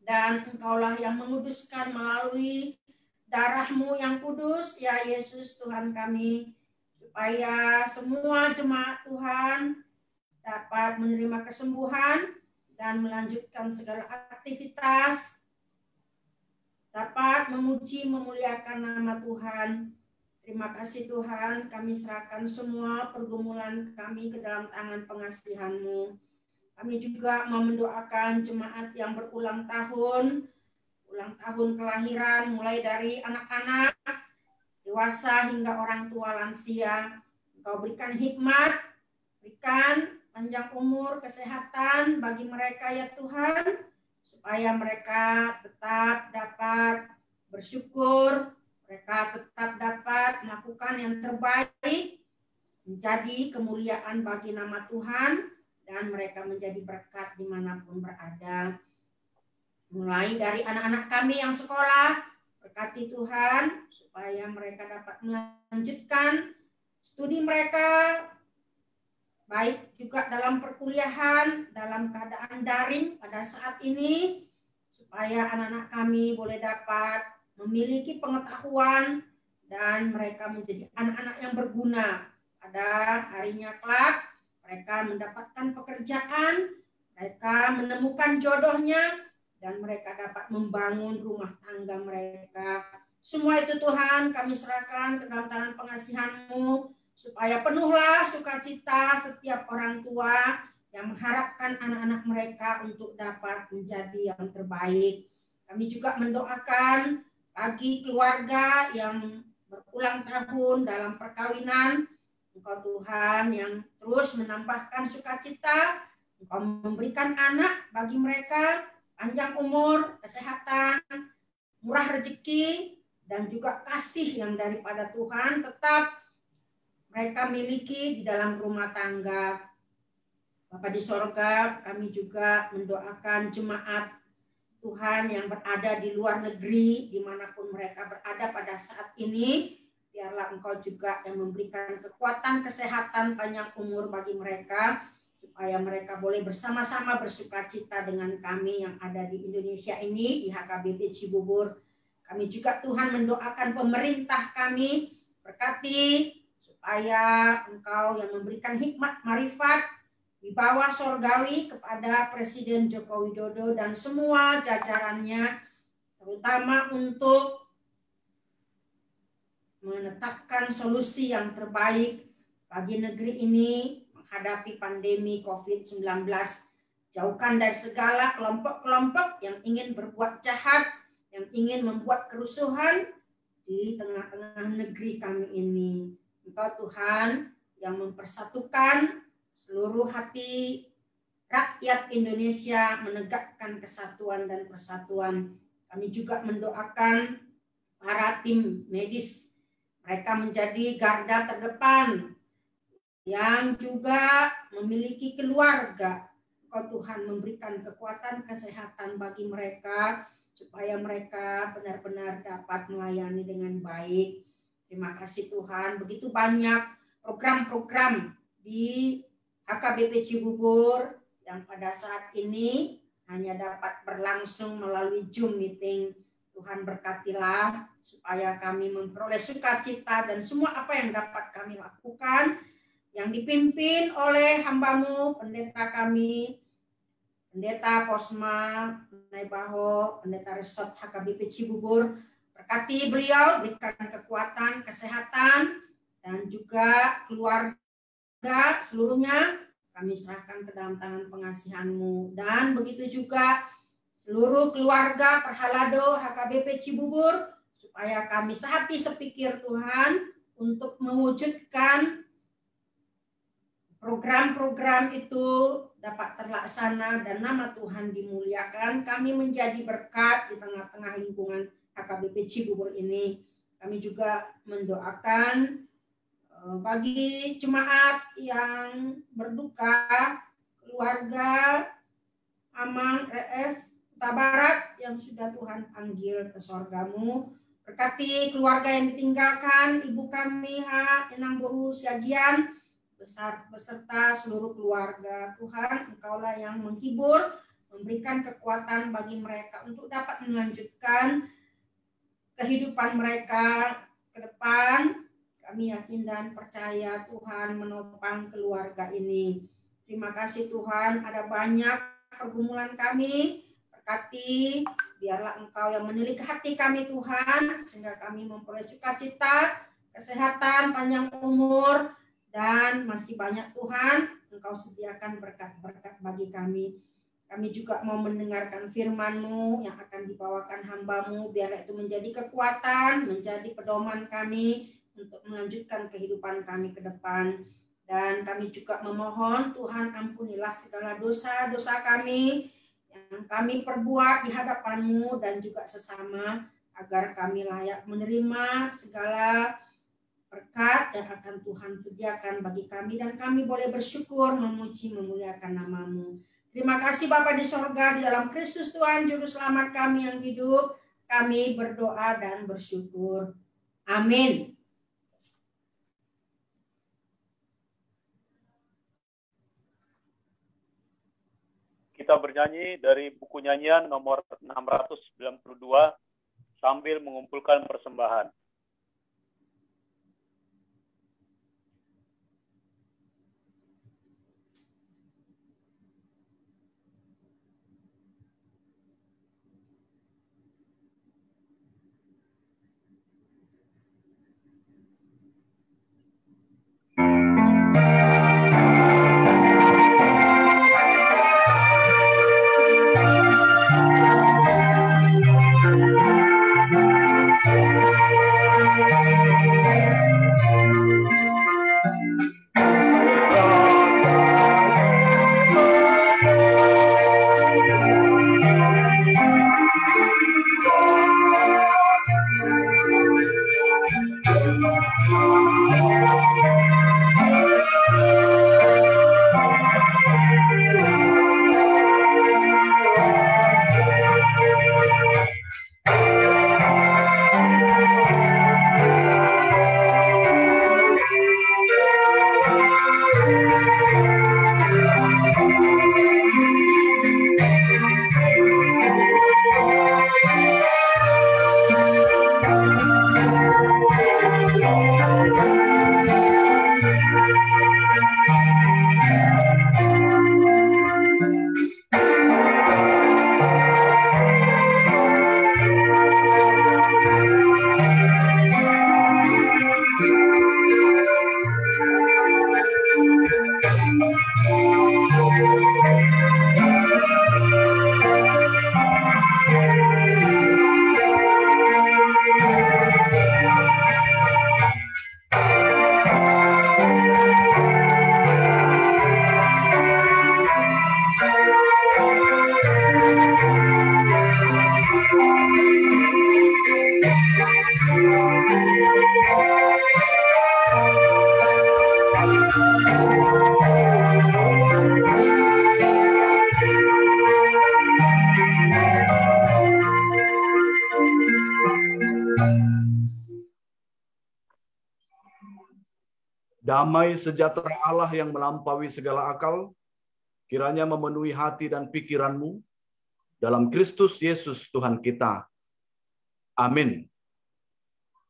Dan Engkaulah yang menguduskan melalui darah-Mu yang kudus, ya Yesus Tuhan kami. Supaya semua jemaat Tuhan dapat menerima kesembuhan dan melanjutkan segala aktivitas, dapat memuji memuliakan nama Tuhan. Terima kasih Tuhan, kami serahkan semua pergumulan kami ke dalam tangan pengasihan-Mu. Kami juga mau mendoakan jemaat yang berulang tahun kelahiran, mulai dari anak-anak, dewasa hingga orang tua lansia. Engkau berikan hikmat, berikan panjang umur, kesehatan bagi mereka ya Tuhan, supaya mereka tetap dapat bersyukur, mereka tetap dapat melakukan yang terbaik, menjadi kemuliaan bagi nama Tuhan, dan mereka menjadi berkat dimanapun berada. Mulai dari anak-anak kami yang sekolah, berkati Tuhan, supaya mereka dapat melanjutkan studi mereka, baik juga dalam perkuliahan, dalam keadaan daring pada saat ini, supaya anak-anak kami boleh dapat memiliki pengetahuan, dan mereka menjadi anak-anak yang berguna. Pada harinya kelak, mereka mendapatkan pekerjaan, mereka menemukan jodohnya, dan mereka dapat membangun rumah tangga mereka. Semua itu Tuhan kami serahkan ke dalam tangan pengasihan-Mu, supaya penuhlah sukacita setiap orang tua yang mengharapkan anak-anak mereka untuk dapat menjadi yang terbaik. Kami juga mendoakan bagi keluarga yang berulang tahun dalam perkawinan. Engkau Tuhan yang terus menambahkan sukacita, Engkau memberikan anak bagi mereka, panjang umur, kesehatan, murah rezeki, dan juga kasih yang daripada Tuhan tetap mereka miliki di dalam rumah tangga. Bapa di sorga, kami juga mendoakan jemaat Tuhan yang berada di luar negeri, dimanapun mereka berada pada saat ini. Biarlah Engkau juga yang memberikan kekuatan, kesehatan, panjang umur bagi mereka, supaya mereka boleh bersama-sama bersukacita dengan kami yang ada di Indonesia ini, di HKBP Cibubur. Kami juga Tuhan mendoakan pemerintah kami, berkati supaya Engkau yang memberikan hikmat, marifat, di bawah sorgawi kepada Presiden Joko Widodo dan semua jajarannya, terutama untuk menetapkan solusi yang terbaik bagi negeri ini menghadapi pandemi COVID-19. Jauhkan dari segala kelompok-kelompok yang ingin berbuat jahat, yang ingin membuat kerusuhan di tengah-tengah negeri kami ini. Engkau Tuhan yang mempersatukan seluruh hati rakyat Indonesia, menegakkan kesatuan dan persatuan. Kami juga mendoakan para tim medis, mereka menjadi garda terdepan yang juga memiliki keluarga. Engkau Tuhan memberikan kekuatan kesehatan bagi mereka supaya mereka benar-benar dapat melayani dengan baik. Terima kasih Tuhan, begitu banyak program-program di HKBP Cibubur yang pada saat ini hanya dapat berlangsung melalui Zoom meeting. Tuhan berkatilah supaya kami memperoleh sukacita dan semua apa yang dapat kami lakukan yang dipimpin oleh hamba-Mu, pendeta kami, Pendeta Posma Naibaho, Pendeta Resort HKBP Cibubur. Berkati beliau, berikan kekuatan, kesehatan, dan juga keluarga seluruhnya, kami serahkan ke dalam tangan pengasihan-Mu. Dan begitu juga seluruh keluarga Perhalado HKBP Cibubur, supaya kami sehati sepikir Tuhan untuk mewujudkan program-program itu dapat terlaksana dan nama Tuhan dimuliakan. Kami menjadi berkat di tengah-tengah lingkungan HKBP Cibubur ini. Kami juga mendoakan bagi jemaat yang berduka, keluarga Amang RF Kota Barat yang sudah Tuhan panggil ke sorga-Mu. Berkati keluarga yang ditinggalkan, Ibu kami Enang Boru Siagian, beserta seluruh keluarga. Tuhan, Engkaulah yang menghibur, memberikan kekuatan bagi mereka untuk dapat melanjutkan kehidupan mereka ke depan. Kami yakin dan percaya Tuhan menopang keluarga ini. Terima kasih Tuhan, ada banyak pergumulan kami. Berkati, biarlah Engkau yang menilik hati kami Tuhan, sehingga kami memperoleh sukacita, kesehatan, panjang umur, dan masih banyak Tuhan, Engkau sediakan berkat-berkat bagi kami. Kami juga mau mendengarkan firman-Mu yang akan dibawakan hamba-Mu, biarlah itu menjadi kekuatan, menjadi pedoman kami untuk melanjutkan kehidupan kami ke depan. Dan kami juga memohon, Tuhan ampunilah segala dosa-dosa kami yang kami perbuat di hadapan-Mu dan juga sesama, agar kami layak menerima segala berkat yang akan Tuhan sediakan bagi kami, dan kami boleh bersyukur, memuji, memuliakan nama-Mu. Terima kasih Bapa di sorga, di dalam Kristus Tuhan Juru Selamat kami yang hidup, kami berdoa dan bersyukur. Amin. Kita bernyanyi dari buku nyanyian nomor 692 sambil mengumpulkan persembahan. Damai sejahtera Allah yang melampaui segala akal, kiranya memenuhi hati dan pikiranmu dalam Kristus Yesus Tuhan kita. Amin.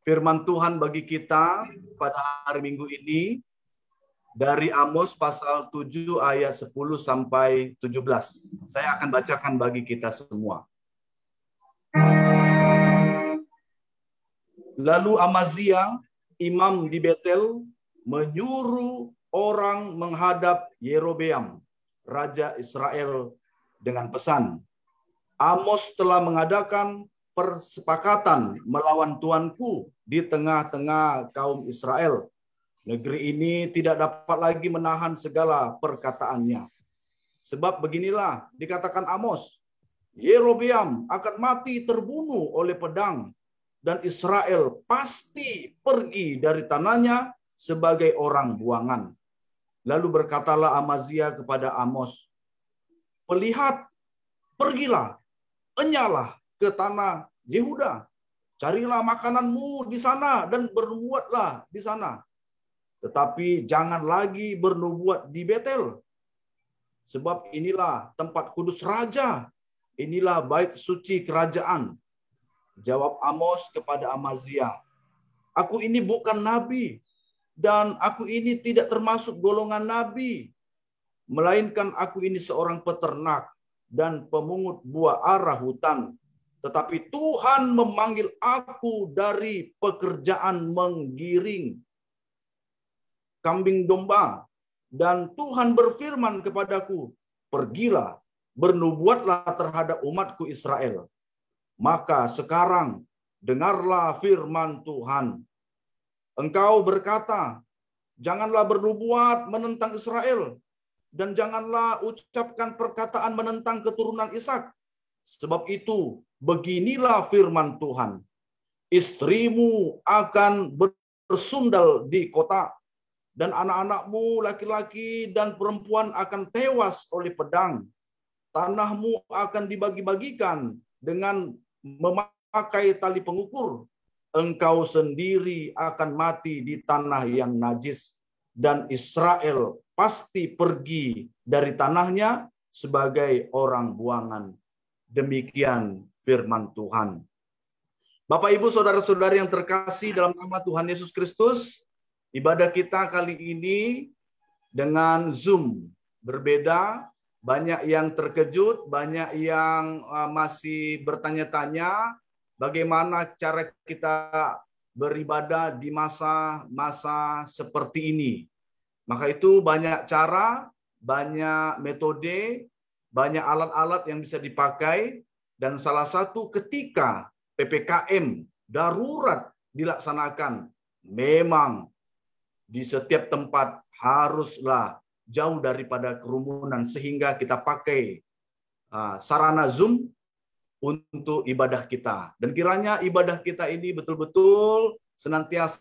Firman Tuhan bagi kita pada hari Minggu ini dari Amos pasal 7 ayat 10 sampai 17. Saya akan bacakan bagi kita semua. Lalu Amazia, imam di Betel, menyuruh orang menghadap Yerobeam, raja Israel, dengan pesan, Amos telah mengadakan persepakatan melawan tuanku di tengah-tengah kaum Israel. Negeri ini tidak dapat lagi menahan segala perkataannya. Sebab beginilah dikatakan Amos, Yerobeam akan mati terbunuh oleh pedang, dan Israel pasti pergi dari tanahnya sebagai orang buangan. Lalu berkatalah Amazia kepada Amos, "Pelihat, pergilah, enyalah ke tanah Yehuda. Carilah makananmu di sana dan bernubuatlah di sana. Tetapi jangan lagi bernubuat di Betel. Sebab inilah tempat kudus raja. Inilah bait suci kerajaan." Jawab Amos kepada Amazia, "Aku ini bukan nabi, dan aku ini tidak termasuk golongan nabi, melainkan aku ini seorang peternak dan pemungut buah arah hutan. Tetapi Tuhan memanggil aku dari pekerjaan menggiring kambing domba. Dan Tuhan berfirman kepadaku, pergilah, bernubuatlah terhadap umatku Israel. Maka sekarang dengarlah firman Tuhan. Engkau berkata, janganlah bernubuat menentang Israel, dan janganlah ucapkan perkataan menentang keturunan Ishak. Sebab itu, beginilah firman Tuhan. Istrimu akan bersundal di kota, dan anak-anakmu laki-laki dan perempuan akan tewas oleh pedang. Tanahmu akan dibagi-bagikan dengan memakai tali pengukur. Engkau sendiri akan mati di tanah yang najis, dan Israel pasti pergi dari tanahnya sebagai orang buangan. Demikian firman Tuhan. Bapak, Ibu, saudara-saudari yang terkasih dalam nama Tuhan Yesus Kristus, ibadah kita kali ini dengan Zoom berbeda. Banyak yang terkejut, banyak yang masih bertanya-tanya bagaimana cara kita beribadah di masa-masa seperti ini. Maka itu banyak cara, banyak metode, banyak alat-alat yang bisa dipakai, dan salah satu ketika PPKM darurat dilaksanakan, memang di setiap tempat haruslah jauh daripada kerumunan, sehingga kita pakai sarana Zoom untuk ibadah kita. Dan kiranya ibadah kita ini betul-betul senantiasa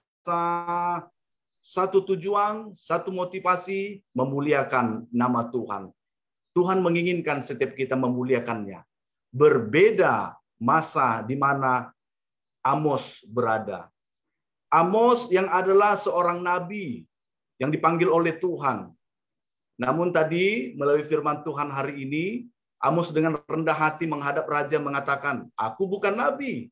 satu tujuan, satu motivasi, memuliakan nama Tuhan. Tuhan menginginkan setiap kita memuliakannya. Berbeda masa di mana Amos berada. Amos yang adalah seorang nabi yang dipanggil oleh Tuhan. Namun tadi melalui firman Tuhan hari ini, Amos dengan rendah hati menghadap raja mengatakan, aku bukan nabi.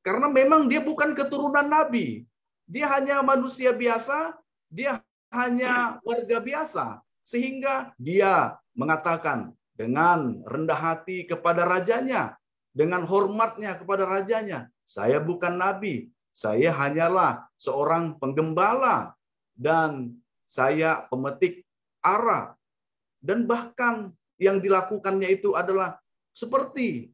Karena memang dia bukan keturunan nabi. Dia hanya manusia biasa, dia hanya warga biasa. Sehingga dia mengatakan dengan rendah hati kepada rajanya, dengan hormatnya kepada rajanya, saya bukan nabi, saya hanyalah seorang penggembala, dan saya pemetik ara. Dan bahkan yang dilakukannya itu adalah seperti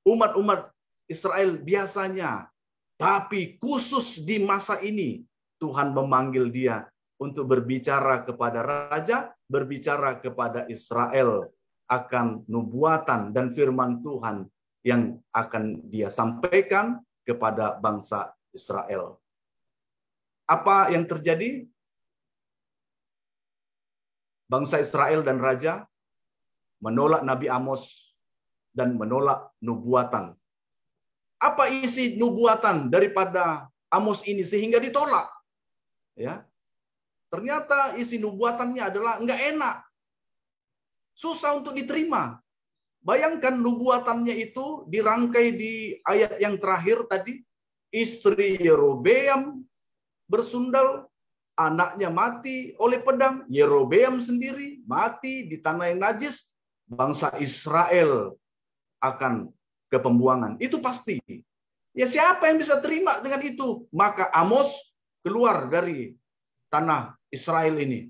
umat-umat Israel biasanya. Tapi khusus di masa ini, Tuhan memanggil dia untuk berbicara kepada raja, berbicara kepada Israel akan nubuatan dan firman Tuhan yang akan dia sampaikan kepada bangsa Israel. Apa yang terjadi? Bangsa Israel dan raja menolak Nabi Amos dan menolak nubuatan. Apa isi nubuatan daripada Amos ini sehingga ditolak? Ya, ternyata isi nubuatannya adalah enggak enak, susah untuk diterima. Bayangkan nubuatannya itu dirangkai di ayat yang terakhir tadi, istri Yerobeam bersundal, anaknya mati oleh pedang, Yerobeam sendiri mati di tanah yang najis, bangsa Israel akan ke pembuangan. Itu pasti. Ya, siapa yang bisa terima dengan itu? Maka Amos keluar dari tanah Israel ini,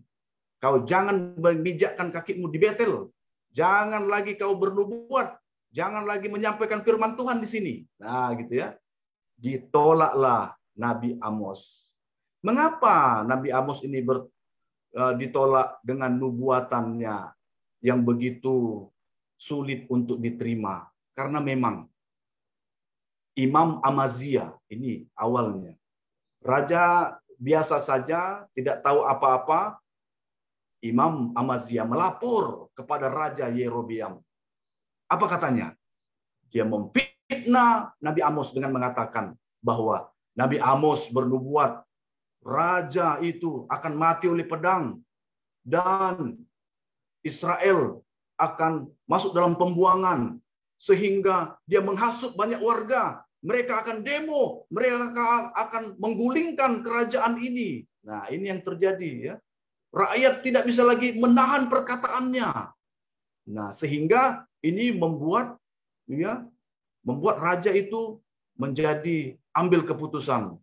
kau jangan memijakkan kakimu di Betel. Jangan lagi kau bernubuat. Jangan lagi menyampaikan firman Tuhan di sini. Nah, gitu ya. Ditolaklah Nabi Amos. Mengapa Nabi Amos ini ditolak dengan nubuatannya yang begitu sulit untuk diterima? Karena memang Imam Amazia ini awalnya. Raja biasa saja, tidak tahu apa-apa. Imam Amazia melapor kepada Raja Yerobeam. Apa katanya? Dia memfitnah Nabi Amos dengan mengatakan bahwa Nabi Amos bernubuat raja itu akan mati oleh pedang dan Israel akan masuk dalam pembuangan sehingga dia menghasut banyak warga. Mereka akan demo, mereka akan menggulingkan kerajaan ini. Nah, ini yang terjadi ya. Rakyat tidak bisa lagi menahan perkataannya. Nah, sehingga ini membuat raja itu menjadi ambil keputusan.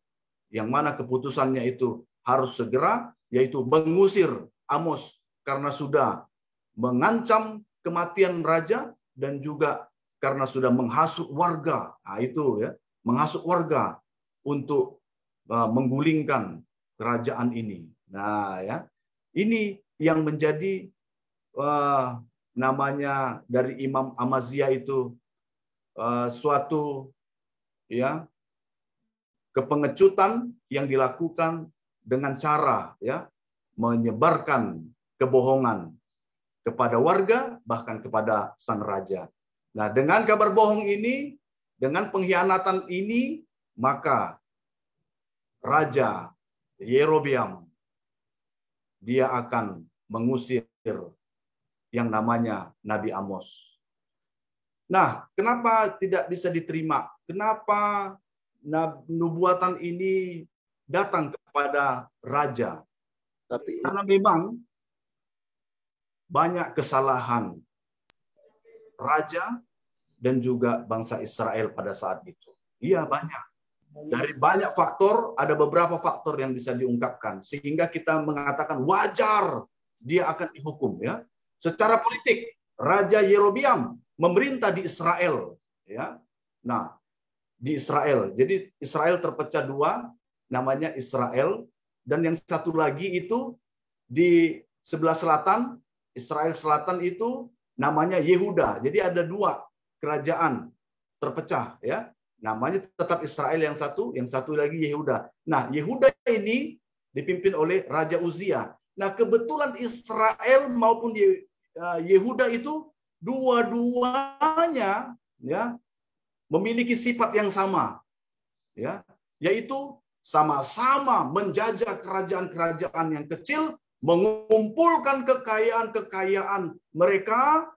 Yang mana keputusannya itu harus segera, yaitu mengusir Amos karena sudah mengancam kematian raja dan juga karena sudah menghasut warga. Nah, itu ya, menghasut warga untuk menggulingkan kerajaan ini. Nah, ya. Ini yang menjadi namanya dari Imam Amazia itu suatu ya kepengecutan yang dilakukan dengan cara ya menyebarkan kebohongan kepada warga bahkan kepada sang raja. Nah, dengan kabar bohong ini, dengan pengkhianatan ini, maka Raja Yerobeam dia akan mengusir yang namanya Nabi Amos. Nah, kenapa tidak bisa diterima? Kenapa nubuatan ini datang kepada raja? Karena memang banyak kesalahan raja dan juga bangsa Israel pada saat itu. Iya, banyak. Dari banyak faktor, ada beberapa faktor yang bisa diungkapkan sehingga kita mengatakan wajar dia akan dihukum ya. Secara politik, Raja Yerobeam memerintah di Israel ya. Nah, di Israel. Jadi Israel terpecah dua, namanya Israel, dan yang satu lagi itu di sebelah selatan, Israel selatan itu namanya Yehuda. Jadi ada dua kerajaan terpecah ya. Namanya tetap Israel yang satu lagi Yehuda. Nah, Yehuda ini dipimpin oleh Raja Uzia. Nah, kebetulan Israel maupun Yehuda itu dua-duanya ya memiliki sifat yang sama. Ya, yaitu sama-sama menjajah kerajaan-kerajaan yang kecil, mengumpulkan kekayaan-kekayaan mereka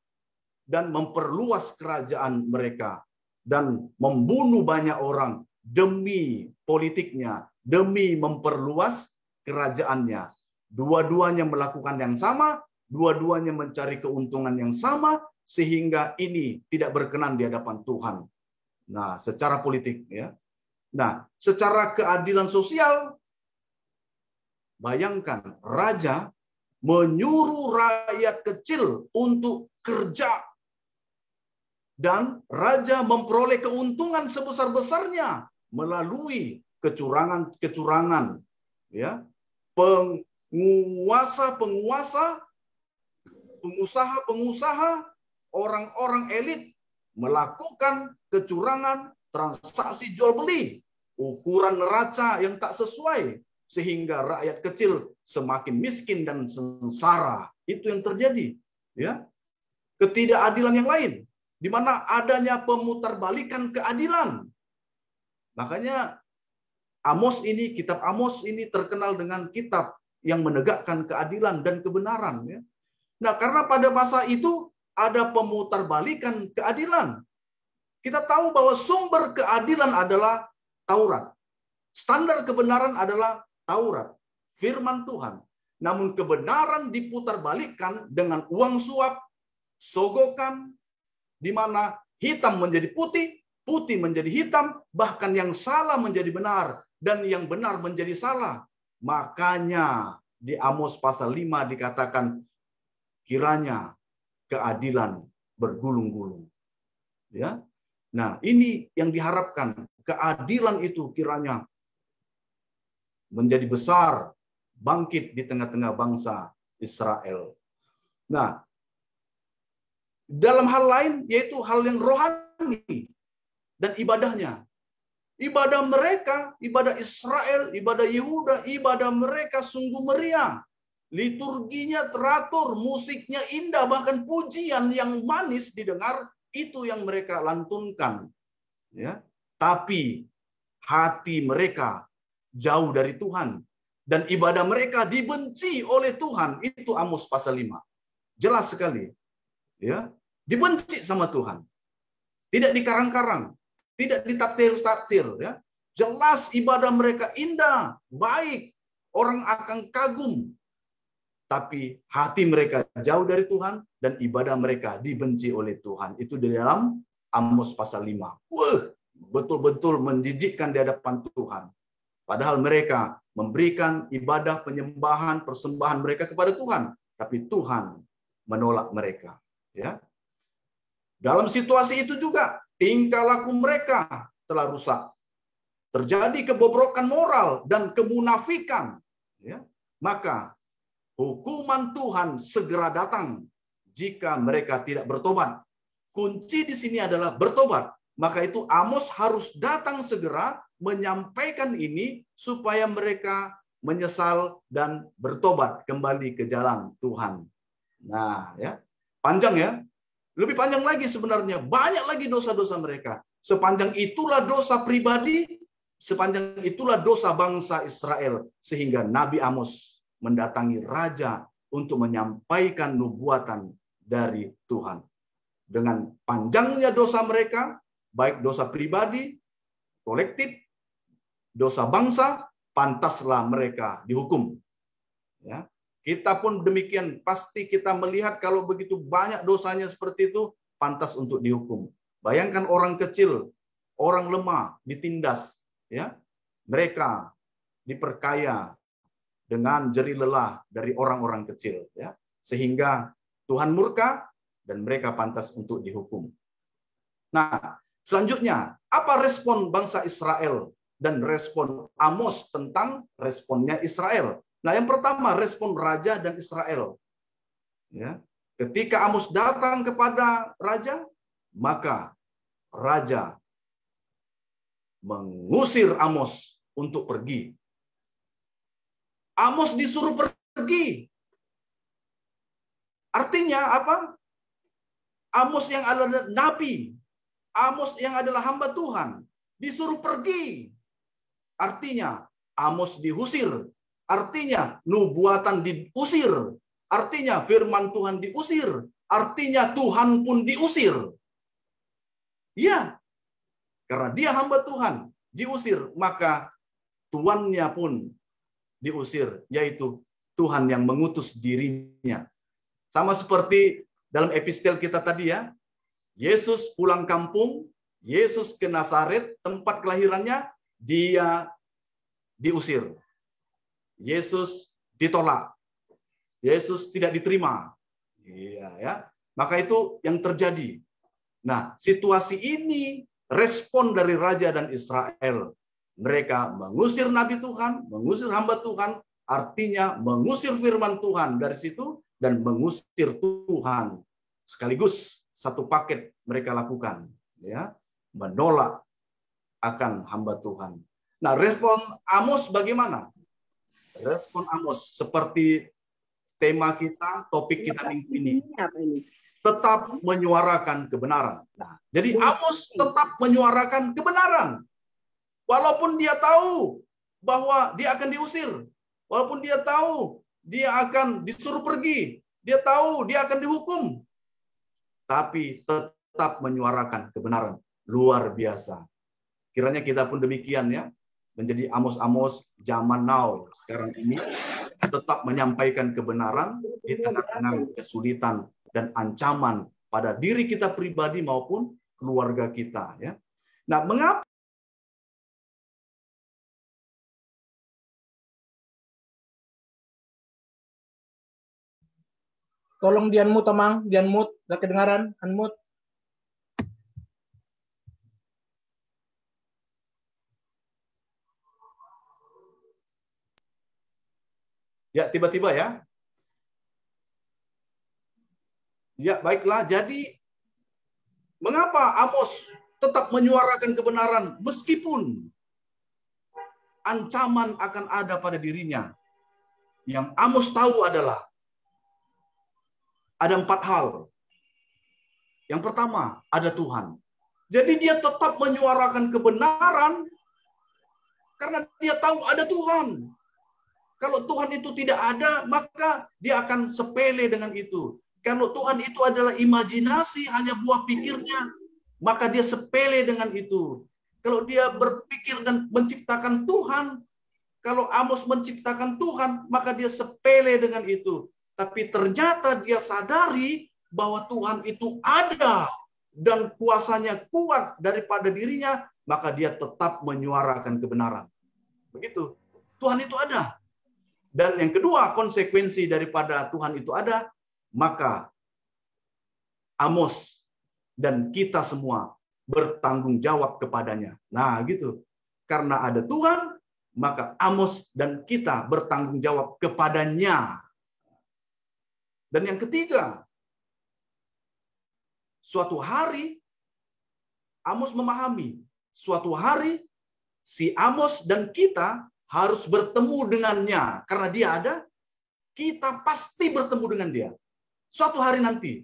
dan memperluas kerajaan mereka. Dan membunuh banyak orang demi politiknya, demi memperluas kerajaannya. Dua-duanya melakukan yang sama, dua-duanya mencari keuntungan yang sama, sehingga ini tidak berkenan di hadapan Tuhan. Nah, secara politik ya. Nah, secara keadilan sosial, bayangkan raja menyuruh rakyat kecil untuk kerja. Dan raja memperoleh keuntungan sebesar-besarnya melalui kecurangan-kecurangan, ya, pengusaha-pengusaha, orang-orang elit melakukan kecurangan, transaksi jual beli, ukuran neraca yang tak sesuai, sehingga rakyat kecil semakin miskin dan sengsara. Itu yang terjadi, ya. Ketidakadilan yang lain, di mana adanya pemutarbalikan keadilan. Makanya kitab Amos ini terkenal dengan kitab yang menegakkan keadilan dan kebenaran. Ya. Nah, karena pada masa itu ada pemutarbalikan keadilan. Kita tahu bahwa sumber keadilan adalah Taurat. Standar kebenaran adalah Taurat, firman Tuhan. Namun kebenaran diputarbalikkan dengan uang suap, sogokan, di mana hitam menjadi putih, putih menjadi hitam, bahkan yang salah menjadi benar, dan yang benar menjadi salah. Makanya di Amos pasal 5 dikatakan kiranya keadilan bergulung-gulung. Ya. Nah, ini yang diharapkan, keadilan itu kiranya menjadi besar, bangkit di tengah-tengah bangsa Israel. Nah, dalam hal lain yaitu hal yang rohani dan ibadahnya. Ibadah mereka, ibadah Israel, ibadah Yehuda, ibadah mereka sungguh meriah. Liturginya teratur, musiknya indah, bahkan pujian yang manis didengar, itu yang mereka lantunkan. Ya. Tapi hati mereka jauh dari Tuhan. Dan ibadah mereka dibenci oleh Tuhan. Itu Amos pasal 5. Jelas sekali. Ya, dibenci sama Tuhan. Tidak dikarang-karang. Tidak ditafsir-tafsir, ya. Jelas ibadah mereka indah, baik, orang akan kagum. Tapi hati mereka jauh dari Tuhan dan ibadah mereka dibenci oleh Tuhan. Itu di dalam Amos pasal 5. Wah, betul-betul menjijikkan di hadapan Tuhan. Padahal mereka memberikan ibadah, penyembahan, persembahan mereka kepada Tuhan, tapi Tuhan menolak mereka, ya. Dalam situasi itu juga tingkah laku mereka telah rusak. Terjadi kebobrokan moral dan kemunafikan. Ya. Maka hukuman Tuhan segera datang jika mereka tidak bertobat. Kunci di sini adalah bertobat. Maka itu Amos harus datang segera menyampaikan ini supaya mereka menyesal dan bertobat kembali ke jalan Tuhan. Nah, ya. Panjang ya. Lebih panjang lagi sebenarnya, banyak lagi dosa-dosa mereka. Sepanjang itulah dosa pribadi, sepanjang itulah dosa bangsa Israel. Sehingga Nabi Amos mendatangi raja untuk menyampaikan nubuatan dari Tuhan. Dengan panjangnya dosa mereka, baik dosa pribadi, kolektif, dosa bangsa, pantaslah mereka dihukum. Ya. Kita pun demikian, pasti kita melihat kalau begitu banyak dosanya seperti itu, pantas untuk dihukum. Bayangkan orang kecil, orang lemah, ditindas. Ya, mereka diperkaya dengan jerih lelah dari orang-orang kecil. Ya, sehingga Tuhan murka dan mereka pantas untuk dihukum. Nah, selanjutnya, apa respon bangsa Israel dan respon Amos tentang responnya Israel? Nah, yang pertama respon raja dan Israel. Ya, ketika Amos datang kepada raja, maka raja mengusir Amos untuk pergi. Amos disuruh pergi. Artinya apa? Amos yang adalah nabi, Amos yang adalah hamba Tuhan, disuruh pergi. Artinya Amos diusir. Artinya nubuatan diusir. Artinya firman Tuhan diusir. Artinya Tuhan pun diusir. Ya, karena dia hamba Tuhan, diusir. Maka tuannya pun diusir, yaitu Tuhan yang mengutus dirinya. Sama seperti dalam epistel kita tadi ya. Yesus pulang kampung, Yesus ke Nazaret, tempat kelahirannya, dia diusir. Yesus ditolak. Yesus tidak diterima. Iya ya. Maka itu yang terjadi. Nah, situasi ini respon dari raja dan Israel. Mereka mengusir nabi Tuhan, mengusir hamba Tuhan, artinya mengusir firman Tuhan dari situ dan mengusir Tuhan. Sekaligus satu paket mereka lakukan, ya. Menolak akan hamba Tuhan. Nah, respon Amos bagaimana? Respon Amos seperti tema kita, topik kita minggu ini. Tetap menyuarakan kebenaran. Nah, jadi Amos tetap menyuarakan kebenaran. Walaupun dia tahu bahwa dia akan diusir. Walaupun dia tahu dia akan disuruh pergi. Dia tahu dia akan dihukum. Tapi tetap menyuarakan kebenaran. Luar biasa. Kiranya kita pun demikian ya. Menjadi Amos-Amos zaman now sekarang ini, tetap menyampaikan kebenaran di tengah-tengah kesulitan dan ancaman pada diri kita pribadi maupun keluarga kita ya. Nah, mengapa Tolong di-unmute, Amang. Di-unmute. Gak kedengaran. Unmute. Ya, tiba-tiba ya. Ya, baiklah. Jadi, mengapa Amos tetap menyuarakan kebenaran meskipun ancaman akan ada pada dirinya? Yang Amos tahu adalah ada 4 hal. Yang pertama, ada Tuhan. Jadi dia tetap menyuarakan kebenaran karena dia tahu ada Tuhan. Kalau Tuhan itu tidak ada, maka dia akan sepele dengan itu. Kalau Tuhan itu adalah imajinasi, hanya buah pikirnya, maka dia sepele dengan itu. Kalau dia berpikir dan menciptakan Tuhan, kalau Amos menciptakan Tuhan, maka dia sepele dengan itu. Tapi ternyata dia sadari bahwa Tuhan itu ada dan kuasanya kuat daripada dirinya, maka dia tetap menyuarakan kebenaran. Begitu. Tuhan itu ada. Dan yang kedua, konsekuensi daripada Tuhan itu ada, maka Amos dan kita semua bertanggung jawab kepadanya. Nah, gitu. Karena ada Tuhan, maka Amos dan kita bertanggung jawab kepadanya. Dan yang ketiga, suatu hari Amos memahami, suatu hari si Amos dan kita harus bertemu dengannya. Karena dia ada, kita pasti bertemu dengan dia. Suatu hari nanti,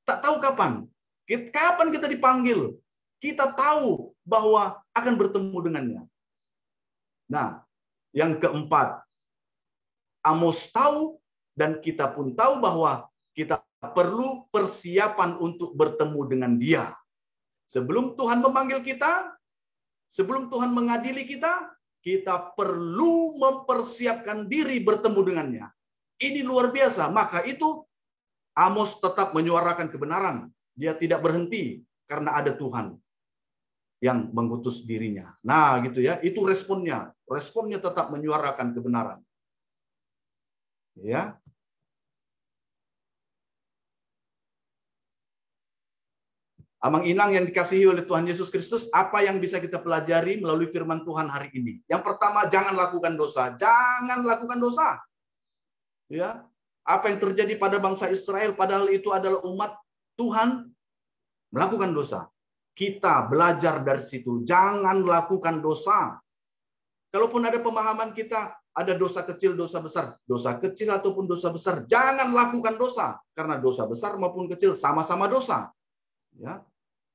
tak tahu kapan. Kapan kita dipanggil, kita tahu bahwa akan bertemu dengannya. Nah, yang keempat, Amos tahu dan kita pun tahu bahwa kita perlu persiapan untuk bertemu dengan dia. Sebelum Tuhan memanggil kita, sebelum Tuhan mengadili kita, kita perlu mempersiapkan diri bertemu dengannya. Ini luar biasa. Maka itu Amos tetap menyuarakan kebenaran. Dia tidak berhenti karena ada Tuhan yang mengutus dirinya. Nah, gitu ya. Itu responnya. Responnya tetap menyuarakan kebenaran. Ya. Amang Inang yang dikasihi oleh Tuhan Yesus Kristus, apa yang bisa kita pelajari melalui firman Tuhan hari ini? Yang pertama, jangan lakukan dosa. Jangan lakukan dosa. Ya. Apa yang terjadi pada bangsa Israel, padahal itu adalah umat Tuhan, melakukan dosa. Kita belajar dari situ. Jangan lakukan dosa. Kalaupun ada pemahaman kita, ada dosa kecil, dosa besar. Dosa kecil ataupun dosa besar, jangan lakukan dosa. Karena dosa besar maupun kecil sama-sama dosa. Ya.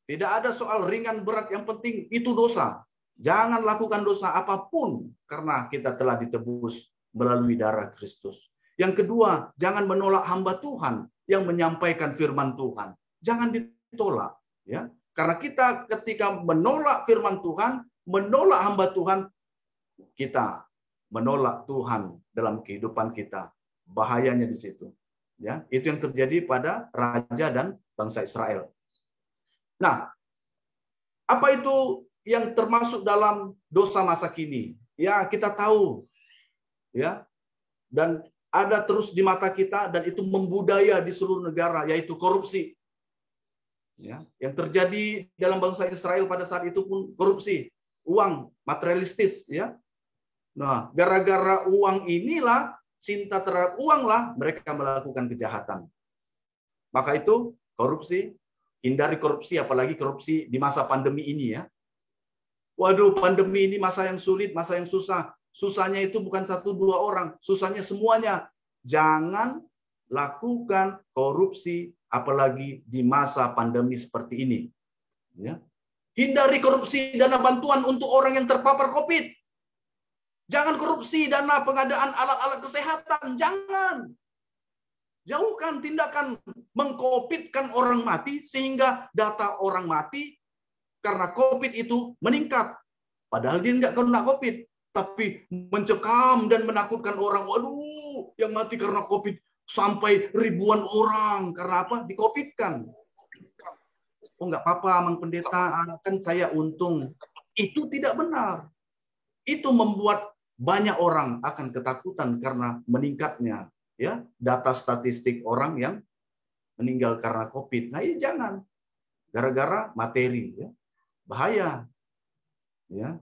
Tidak ada soal ringan berat, yang penting itu dosa. Jangan lakukan dosa apapun karena kita telah ditebus melalui darah Kristus. Yang kedua, jangan menolak hamba Tuhan yang menyampaikan firman Tuhan. Jangan ditolak, ya. Karena kita ketika menolak firman Tuhan, menolak hamba Tuhan, kita menolak Tuhan dalam kehidupan kita. Bahayanya di situ. Ya, itu yang terjadi pada raja dan bangsa Israel. Nah, apa itu yang termasuk dalam dosa masa kini? Ya, kita tahu. Ya. Dan ada terus di mata kita dan itu membudaya di seluruh negara, yaitu korupsi. Ya, yang terjadi dalam bangsa Israel pada saat itu pun korupsi, uang materialistis, ya. Nah, gara-gara uang inilah, cinta terhadap uanglah mereka melakukan kejahatan. Maka itu korupsi. Hindari korupsi, apalagi korupsi di masa pandemi ini, ya. Waduh, pandemi ini masa yang sulit, masa yang susah. Susahnya itu bukan 1-2 orang, susahnya semuanya. Jangan lakukan korupsi, apalagi di masa pandemi seperti ini. Ya. Hindari korupsi dana bantuan untuk orang yang terpapar COVID. Jangan korupsi dana pengadaan alat-alat kesehatan, jangan. Jauhkan tindakan mengkopitkan orang mati sehingga data orang mati karena COVID itu meningkat. Padahal dia nggak kena COVID, tapi mencekam dan menakutkan orang. Waduh, yang mati karena COVID sampai ribuan orang. Karena apa? Dikopitkan. Oh, nggak apa-apa, Mang Pendeta, kan saya untung. Itu tidak benar. Itu membuat banyak orang akan ketakutan karena meningkatnya, ya, data statistik orang yang meninggal karena COVID. Nah, ini jangan. Gara-gara materi, ya. Bahaya. Ya.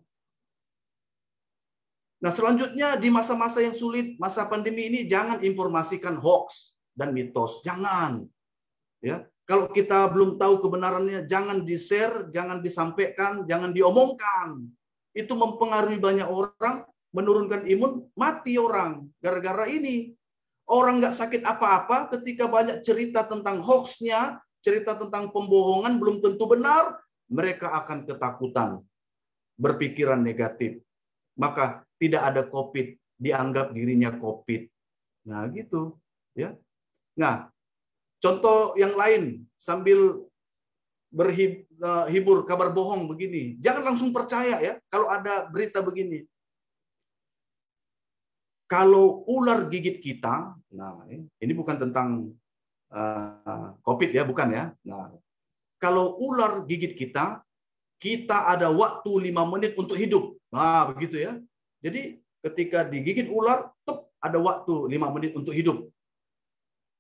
Nah, selanjutnya di masa-masa yang sulit, masa pandemi ini, jangan informasikan hoax dan mitos. Jangan. Ya. Kalau kita belum tahu kebenarannya, jangan di-share, jangan disampaikan, jangan diomongkan. Itu mempengaruhi banyak orang, menurunkan imun, mati orang. Gara-gara ini. Orang nggak sakit apa-apa ketika banyak cerita tentang hoax-nya, cerita tentang pembohongan belum tentu benar, mereka akan ketakutan, berpikiran negatif. Maka tidak ada COVID, dianggap dirinya COVID. Nah, gitu. Ya. Nah, contoh yang lain, sambil berhibur kabar bohong begini. Jangan langsung percaya ya, kalau ada berita begini. Kalau ular gigit kita, nah ini bukan tentang COVID ya, bukan ya. Nah, kalau ular gigit kita, kita ada waktu 5 menit untuk hidup. Nah, begitu ya. Jadi ketika digigit ular, ada waktu 5 menit untuk hidup.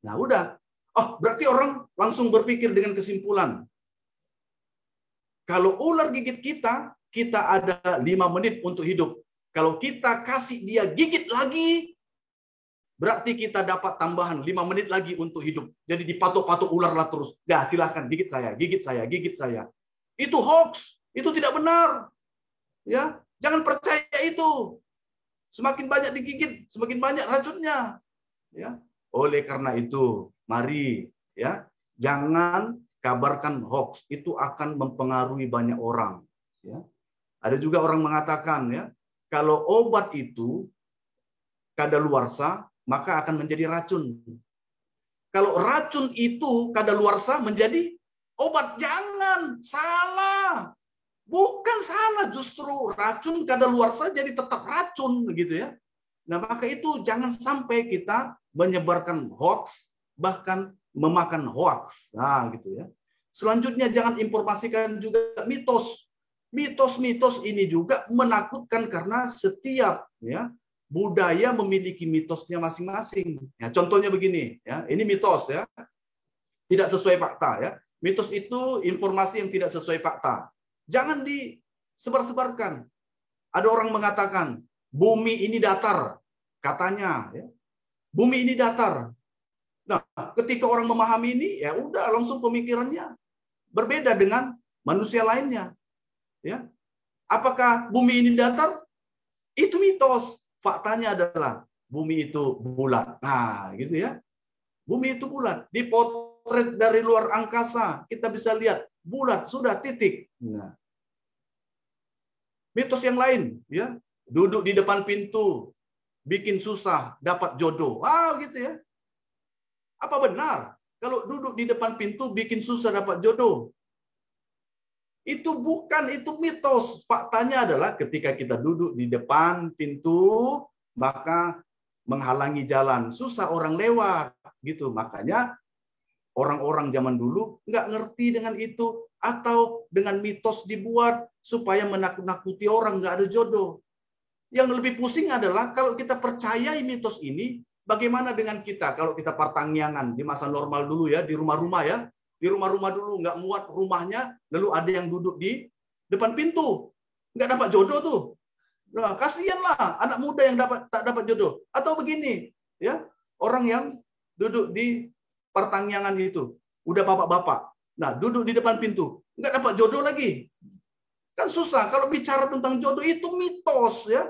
Nah, udah. Oh, berarti orang langsung berpikir dengan kesimpulan. Kalau ular gigit kita, kita ada 5 menit untuk hidup. Kalau kita kasih dia gigit lagi, berarti kita dapat tambahan 5 menit lagi untuk hidup. Jadi dipatok-patok ular lah terus. Ya, silahkan gigit saya, gigit saya, gigit saya. Itu hoax, itu tidak benar. Ya, jangan percaya itu. Semakin banyak digigit, semakin banyak racunnya. Ya, oleh karena itu, mari ya, jangan kabarkan hoax. Itu akan mempengaruhi banyak orang. Ya. Ada juga orang mengatakan ya, kalau obat itu kadaluarsa, maka akan menjadi racun. Kalau racun itu kadaluarsa menjadi obat, jangan, salah. Bukan salah, justru racun kadaluarsa jadi tetap racun begitu ya. Nah, maka itu jangan sampai kita menyebarkan hoax, bahkan memakan hoax. Nah, gitu ya. Selanjutnya jangan informasikan juga mitos. Mitos-mitos ini juga menakutkan karena setiap ya budaya memiliki mitosnya masing-masing. Ya, contohnya begini, ya, ini mitos ya, tidak sesuai fakta ya. Mitos itu informasi yang tidak sesuai fakta. Jangan disebar-sebarkan. Ada orang mengatakan bumi ini datar, katanya. Ya. Bumi ini datar. Nah, ketika orang memahami ini, ya udah langsung pemikirannya berbeda dengan manusia lainnya. Ya, apakah bumi ini datar? Itu mitos. Faktanya adalah bumi itu bulat. Nah, gitu ya. Bumi itu bulat. Dipotret dari luar angkasa, kita bisa lihat bulat, sudah titik. Nah. Mitos yang lain, ya. Duduk di depan pintu, bikin susah, dapat jodoh. Ah, gitu ya. Apa benar? Kalau duduk di depan pintu, bikin susah, dapat jodoh. Itu bukan, itu mitos. Faktanya adalah ketika kita duduk di depan pintu, maka menghalangi jalan. Susah orang lewat. Gitu. Makanya orang-orang zaman dulu nggak ngerti dengan itu. Atau dengan mitos dibuat supaya menakut-nakuti orang nggak ada jodoh. Yang lebih pusing adalah kalau kita percayai mitos ini, bagaimana dengan kita? Kalau kita pertangyangan di masa normal dulu ya, di rumah-rumah ya. Di rumah-rumah dulu nggak muat rumahnya, lalu ada yang duduk di depan pintu, nggak dapat jodoh tuh. Nah, kasihanlah anak muda yang tak dapat jodoh. Atau begini, ya orang yang duduk di pertangyangan itu, udah bapak-bapak, nah duduk di depan pintu, nggak dapat jodoh lagi. Kan susah. Kalau bicara tentang jodoh itu mitos ya,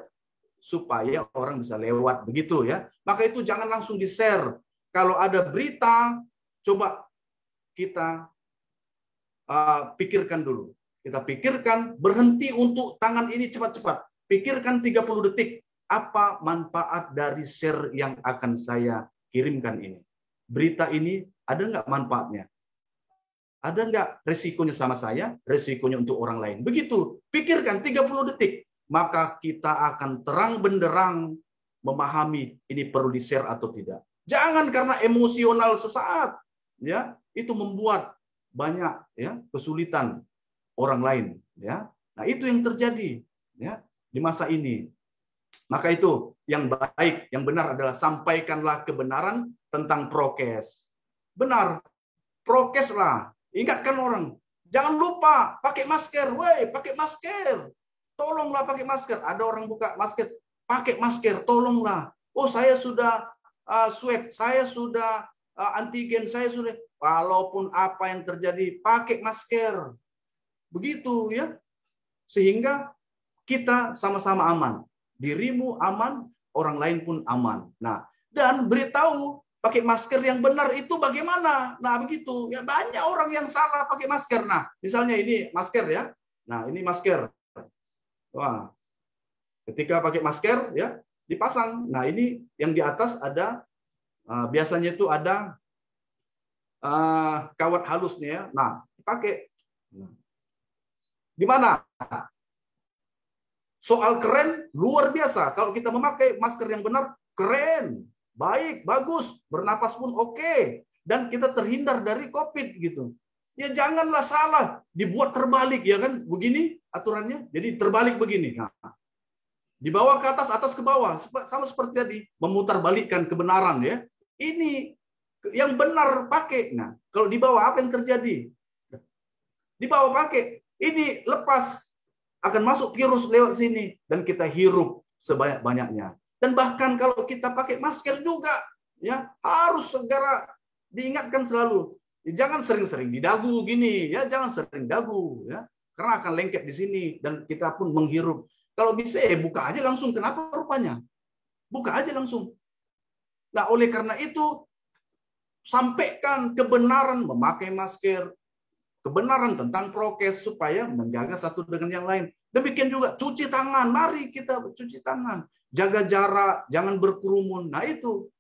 supaya orang bisa lewat begitu ya. Maka itu jangan langsung di-share. Kalau ada berita, coba kita pikirkan dulu. Kita pikirkan, berhenti untuk tangan ini cepat-cepat. Pikirkan 30 detik. Apa manfaat dari share yang akan saya kirimkan ini? Berita ini ada nggak manfaatnya? Ada nggak resikonya sama saya? Resikonya untuk orang lain. Begitu. Pikirkan 30 detik. Maka kita akan terang benderang memahami ini perlu di-share atau tidak. Jangan karena emosional sesaat. Ya, itu membuat banyak ya kesulitan orang lain ya. Nah, itu yang terjadi ya di masa ini. Maka itu yang baik, yang benar adalah sampaikanlah kebenaran tentang prokes. Benar, prokes lah. Ingatkan orang. Jangan lupa pakai masker. Woi, pakai masker. Tolonglah pakai masker. Ada orang buka masker. Pakai masker. Tolonglah. Oh, saya sudah swab. Saya sudah antigen. Saya sudah. Walaupun apa yang terjadi, pakai masker. Begitu ya. Sehingga kita sama-sama aman. Dirimu aman, orang lain pun aman. Nah, dan beritahu pakai masker yang benar itu bagaimana. Nah, begitu. Ya, banyak orang yang salah pakai masker. Nah, misalnya ini masker ya. Nah, ini masker. Wah. Ketika pakai masker ya, dipasang. Nah, ini yang di atas ada biasanya itu ada kawat halusnya ya. Nah, dipakai. Gimana? Soal keren, luar biasa. Kalau kita memakai masker yang benar, keren, baik, bagus, bernapas pun oke. Dan kita terhindar dari COVID gitu. Ya janganlah salah, dibuat terbalik ya kan, begini aturannya. Jadi terbalik begini. Nah, di bawah ke atas, atas ke bawah, sama seperti tadi, memutarbalikkan kebenaran ya. Ini yang benar pakai. Nah, kalau di bawah apa yang terjadi? Di bawah pakai, ini lepas. Akan masuk virus lewat sini dan kita hirup sebanyak-banyaknya. Dan bahkan kalau kita pakai masker juga, ya harus segera diingatkan selalu. Ya, jangan sering-sering di dagu gini, ya jangan sering dagu, ya karena akan lengket di sini dan kita pun menghirup. Kalau bisa buka aja langsung. Kenapa rupanya? Buka aja langsung. Nah, oleh karena itu sampaikan kebenaran memakai masker. Kebenaran tentang prokes supaya menjaga satu dengan yang lain. Demikian juga cuci tangan. Mari kita cuci tangan. Jaga jarak, jangan berkerumun. Nah itu.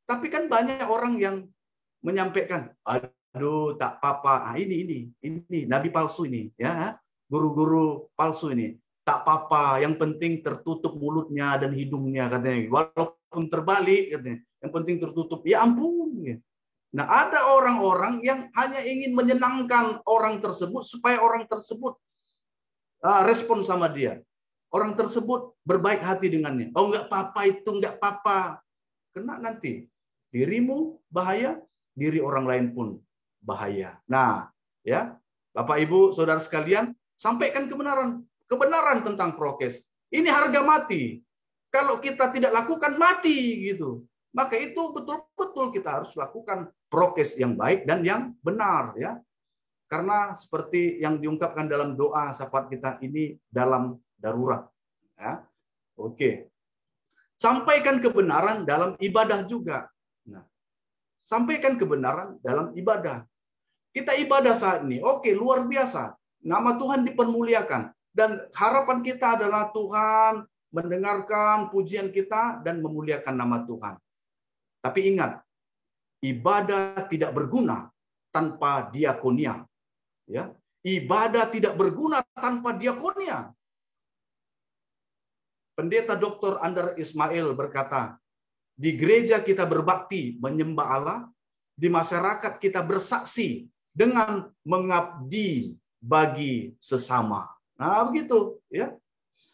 Tapi kan banyak orang yang menyampaikan, aduh tak apa-apa. Ah, ini nabi palsu ini, ya. Guru-guru palsu ini. Tak apa-apa, yang penting tertutup mulutnya dan hidungnya katanya. Walaupun terbalik katanya. Yang penting tertutup. Ya ampun. Ya. Nah, ada orang-orang yang hanya ingin menyenangkan orang tersebut supaya orang tersebut respon sama dia. Orang tersebut berbaik hati dengannya. Oh, enggak apa-apa itu, enggak apa-apa. Kena nanti. Dirimu bahaya, diri orang lain pun bahaya. Nah, ya, Bapak Ibu, Saudara sekalian, sampaikan kebenaran. Kebenaran tentang prokes. Ini harga mati. Kalau kita tidak lakukan, mati gitu. Maka itu betul-betul kita harus lakukan prokes yang baik dan yang benar ya. Karena seperti yang diungkapkan dalam doa syafaat kita ini dalam darurat ya. Oke. Sampaikan kebenaran dalam ibadah juga. Nah, sampaikan kebenaran dalam ibadah. Kita ibadah saat ini. Oke, luar biasa. Nama Tuhan dipermuliakan dan harapan kita adalah Tuhan mendengarkan pujian kita dan memuliakan nama Tuhan. Tapi ingat, ibadah tidak berguna tanpa diakonia. Ya, ibadah tidak berguna tanpa diakonia. Pendeta Dr. Andar Ismail berkata, di gereja kita berbakti menyembah Allah, di masyarakat kita bersaksi dengan mengabdi bagi sesama. Nah, begitu, ya.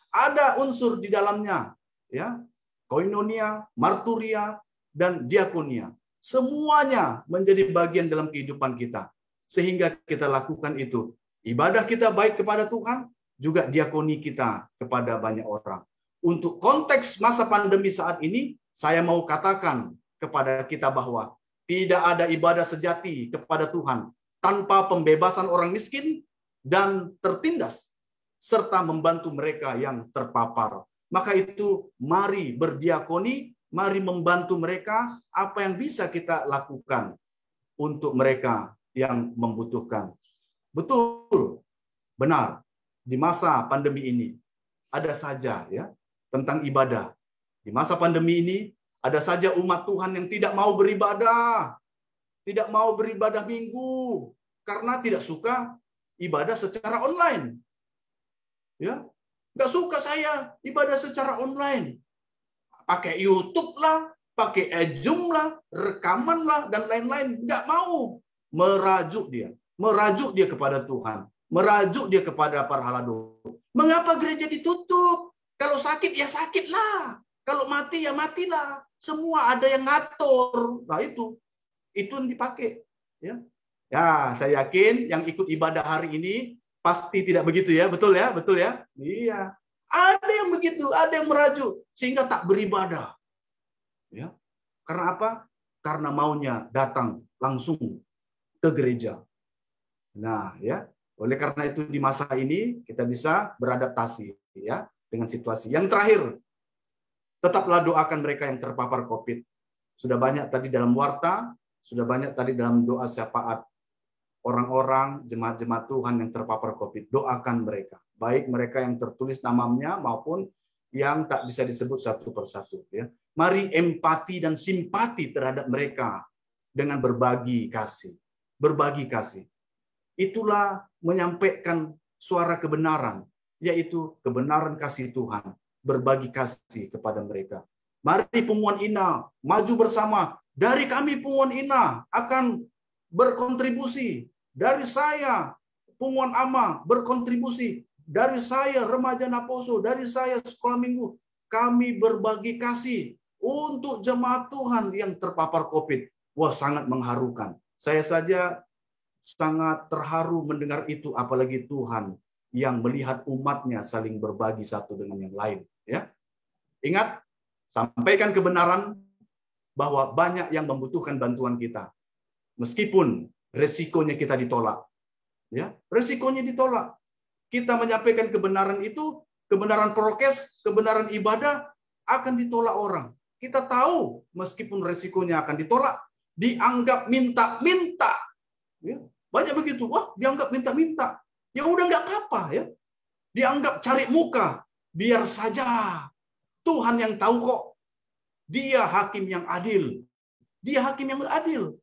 Ada unsur di dalamnya, ya. Koinonia, marturia, dan diakonia. Semuanya menjadi bagian dalam kehidupan kita. Sehingga kita lakukan itu. Ibadah kita baik kepada Tuhan, juga diakoni kita kepada banyak orang. Untuk konteks masa pandemi saat ini, saya mau katakan kepada kita bahwa tidak ada ibadah sejati kepada Tuhan tanpa pembebasan orang miskin dan tertindas, serta membantu mereka yang terpapar. Maka itu mari berdiakoni, mari membantu mereka apa yang bisa kita lakukan untuk mereka yang membutuhkan. Betul, benar. Di masa pandemi ini ada saja ya tentang ibadah. Di masa pandemi ini ada saja umat Tuhan yang tidak mau beribadah, tidak mau beribadah minggu karena tidak suka ibadah secara online. Ya, nggak suka saya ibadah secara online. Pakai YouTube lah, pakai Zoom lah, rekaman lah, dan lain-lain. Nggak mau. Merajuk dia kepada Tuhan. Merajuk dia kepada para halado. Mengapa gereja ditutup? Kalau sakit, ya sakitlah. Kalau mati, ya matilah. Semua ada yang ngatur. Nah itu yang dipakai. Ya. Ya, saya yakin yang ikut ibadah hari ini pasti tidak begitu ya, betul ya, betul ya? Iya. Ada yang begitu, ada yang merajuk sehingga tak beribadah. Ya. Karena apa? Karena maunya datang langsung ke gereja. Nah, ya. Oleh karena itu di masa ini kita bisa beradaptasi ya dengan situasi. Yang terakhir, tetaplah doakan mereka yang terpapar COVID. Sudah banyak tadi dalam warta, sudah banyak tadi dalam doa syafaat. Orang-orang, jemaat-jemaat Tuhan yang terpapar COVID, doakan mereka. Baik mereka yang tertulis namanya maupun yang tak bisa disebut satu persatu. Ya. Mari empati dan simpati terhadap mereka dengan berbagi kasih. Berbagi kasih. Itulah menyampaikan suara kebenaran, yaitu kebenaran kasih Tuhan. Berbagi kasih kepada mereka. Mari Punguan Ina, maju bersama. Dari kami Punguan Ina akan berkontribusi. Dari saya Punguan Ama berkontribusi. Dari saya Remaja Naposo, dari saya Sekolah Minggu, kami berbagi kasih untuk jemaat Tuhan yang terpapar COVID. Wah, sangat mengharukan. Saya saja sangat terharu mendengar itu, apalagi Tuhan yang melihat umatnya saling berbagi satu dengan yang lain. Ya, ingat, sampaikan kebenaran bahwa banyak yang membutuhkan bantuan kita. Meskipun resikonya kita ditolak. Ya, resikonya ditolak. Kita menyampaikan kebenaran itu, kebenaran prokes, kebenaran ibadah akan ditolak orang. Kita tahu meskipun resikonya akan ditolak, dianggap minta-minta. Ya, banyak begitu. Wah, dianggap minta-minta. Ya udah nggak apa-apa ya. Dianggap cari muka, biar saja. Tuhan yang tahu kok. Dia hakim yang adil. Dia hakim yang adil.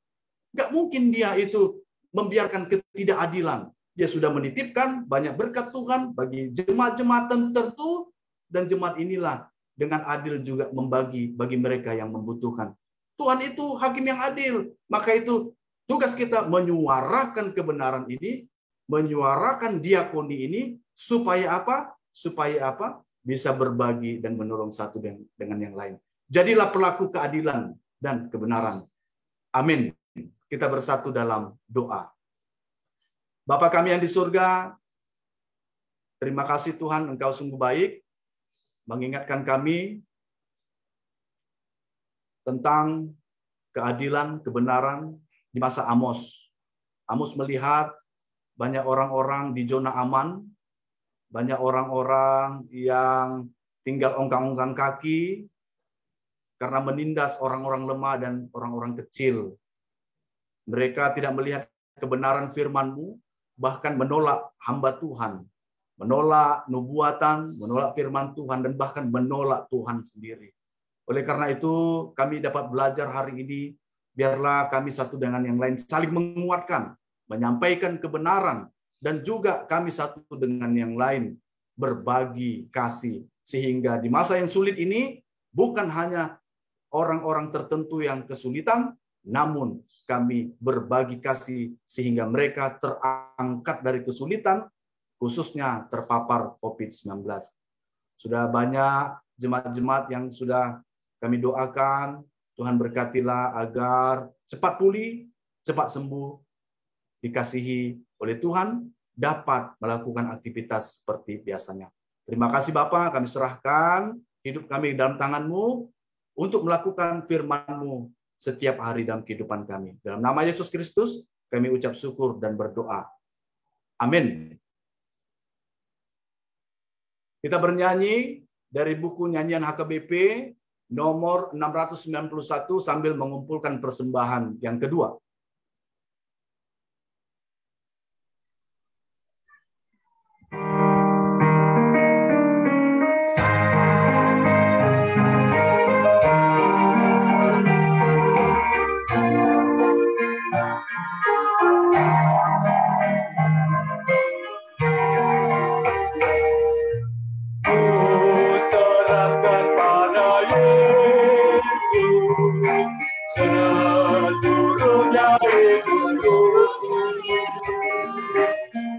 Nggak mungkin dia itu membiarkan ketidakadilan. Dia sudah menitipkan banyak berkat Tuhan bagi jemaat-jemaat tertentu, dan jemaat inilah dengan adil juga membagi bagi mereka yang membutuhkan. Tuhan itu hakim yang adil. Maka itu tugas kita menyuarakan kebenaran ini, menyuarakan diakoni ini, supaya apa? Supaya apa? Bisa berbagi dan menolong satu dengan yang lain. Jadilah pelaku keadilan dan kebenaran. Amin. Kita bersatu dalam doa. Bapa kami yang di surga, terima kasih Tuhan, Engkau sungguh baik, mengingatkan kami tentang keadilan, kebenaran di masa Amos. Amos melihat banyak orang-orang di zona aman, banyak orang-orang yang tinggal ongkang-ongkang kaki karena menindas orang-orang lemah dan orang-orang kecil. Mereka tidak melihat kebenaran firman-Mu, bahkan menolak hamba Tuhan, menolak nubuatan, menolak firman Tuhan, dan bahkan menolak Tuhan sendiri. Oleh karena itu, kami dapat belajar hari ini, biarlah kami satu dengan yang lain saling menguatkan, menyampaikan kebenaran, dan juga kami satu dengan yang lain berbagi kasih, sehingga di masa yang sulit ini, bukan hanya orang-orang tertentu yang kesulitan, namun kami berbagi kasih sehingga mereka terangkat dari kesulitan, khususnya terpapar COVID-19. Sudah banyak jemaat-jemaat yang sudah kami doakan, Tuhan berkatilah agar cepat pulih, cepat sembuh, dikasihi oleh Tuhan, dapat melakukan aktivitas seperti biasanya. Terima kasih Bapa, kami serahkan hidup kami dalam tangan-Mu untuk melakukan firman-Mu setiap hari dalam kehidupan kami. Dalam nama Yesus Kristus, kami ucap syukur dan berdoa. Amin. Kita bernyanyi dari buku nyanyian HKBP nomor 691 sambil mengumpulkan persembahan yang kedua.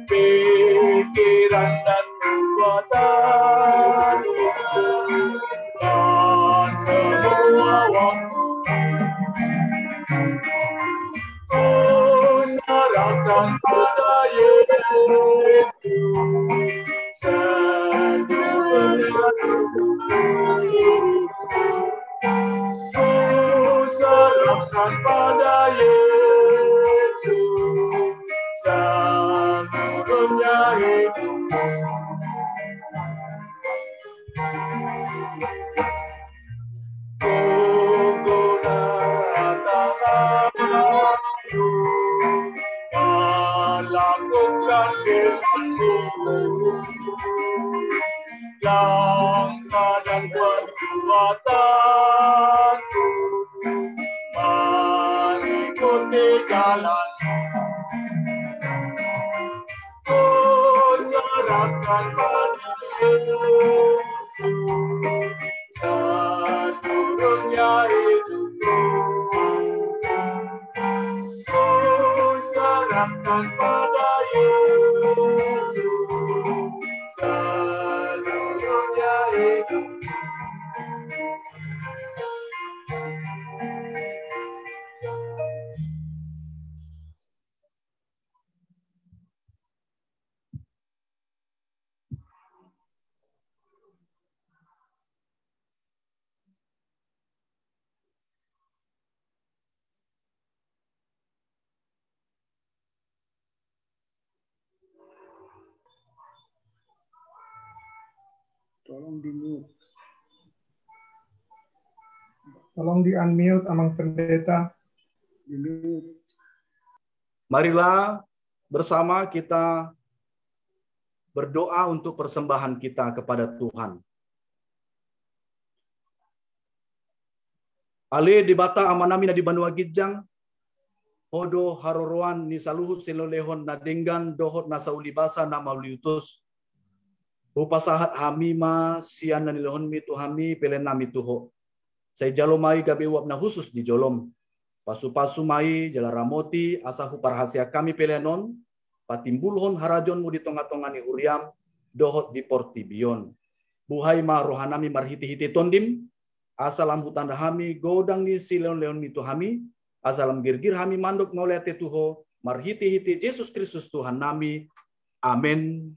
Pikiran dan perbuatan dan semua waktu ku serahkan serahkan pada Yesus seluruhnya hidupku, serahkan pada Yesus seluruhnya hidupku. Melakukan firman-Mu, langkah dan perbuatanku mengikuti jalan. Ku serahkan pada Yesus seluruhnya hidupku. Serahkan pada Yesus seluruhnya hidup. Tolong di-mute. Tolong di-unmute Amang Pendeta. Di-mute. Marilah bersama kita berdoa untuk persembahan kita kepada Tuhan. Ale di bata amanami na di Banua Gijang, Odo haroroan ni saluhut silolehon na denggan dohot na saulibasa na mauliutus. Upasahat hamima sian na nilehon mitu hami pelen nami tuho. Say jalomai gabi uap na khusus di jolom. Pasu-pasu mai jalaramoti asahu parhasia kami pelenon. Patimbulhon harajon mu di tonga-tonga ni huriam dohot di portibion. Buhay ma rohanami marhiti-hiti tondim. Asalam hutan hami godang ni silon-leon mitu hami. Asalam girgir hami mandok ngolete tuho. Marhiti-hiti Yesus Kristus Tuhan nami. Amin.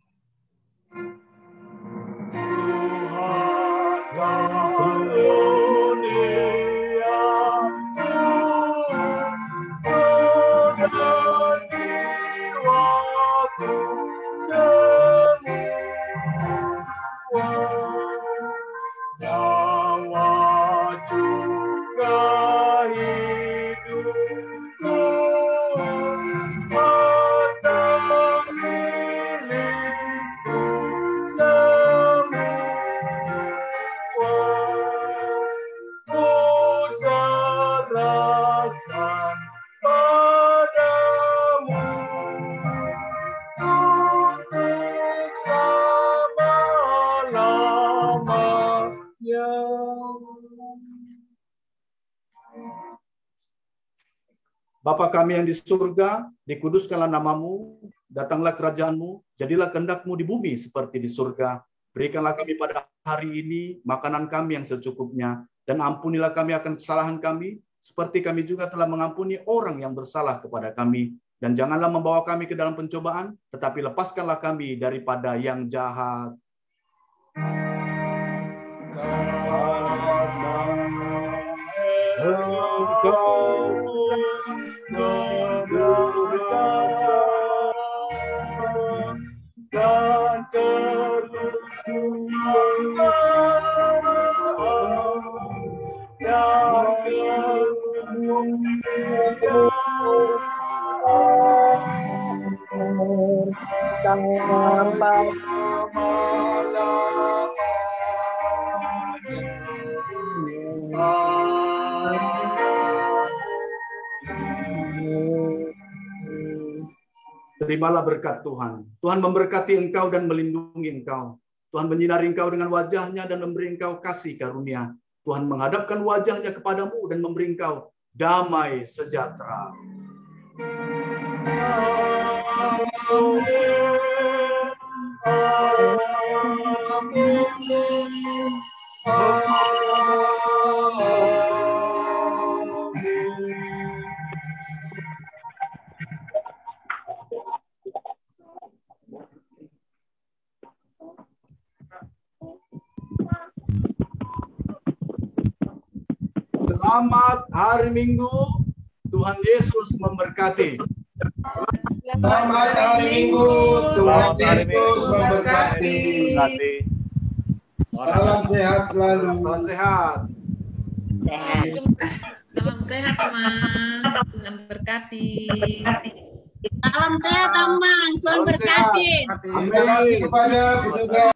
Bapa kami yang di surga, dikuduskanlah namamu, datanglah kerajaanmu, jadilah kehendakmu di bumi seperti di surga. Berikanlah kami pada hari ini makanan kami yang secukupnya, dan ampunilah kami akan kesalahan kami, seperti kami juga telah mengampuni orang yang bersalah kepada kami. Dan janganlah membawa kami ke dalam pencobaan, tetapi lepaskanlah kami daripada yang jahat. Dan Terimalah berkat Tuhan. Tuhan memberkati engkau dan melindungi engkau. Tuhan menyinari engkau dengan wajahnya dan memberi engkau kasih karunia. Tuhan menghadapkan wajahnya kepadamu dan memberi engkau damai sejahtera. Selamat hari Minggu. Tuhan Yesus memberkati. Selamat hari Minggu. Tuhan Yesus memberkati. Salam sehat selalu. Salam sehat. Salam sehat, teman. Tuhan berkati. Salam sehat, teman. Tuhan berkati. Terima kasih kepada petugas.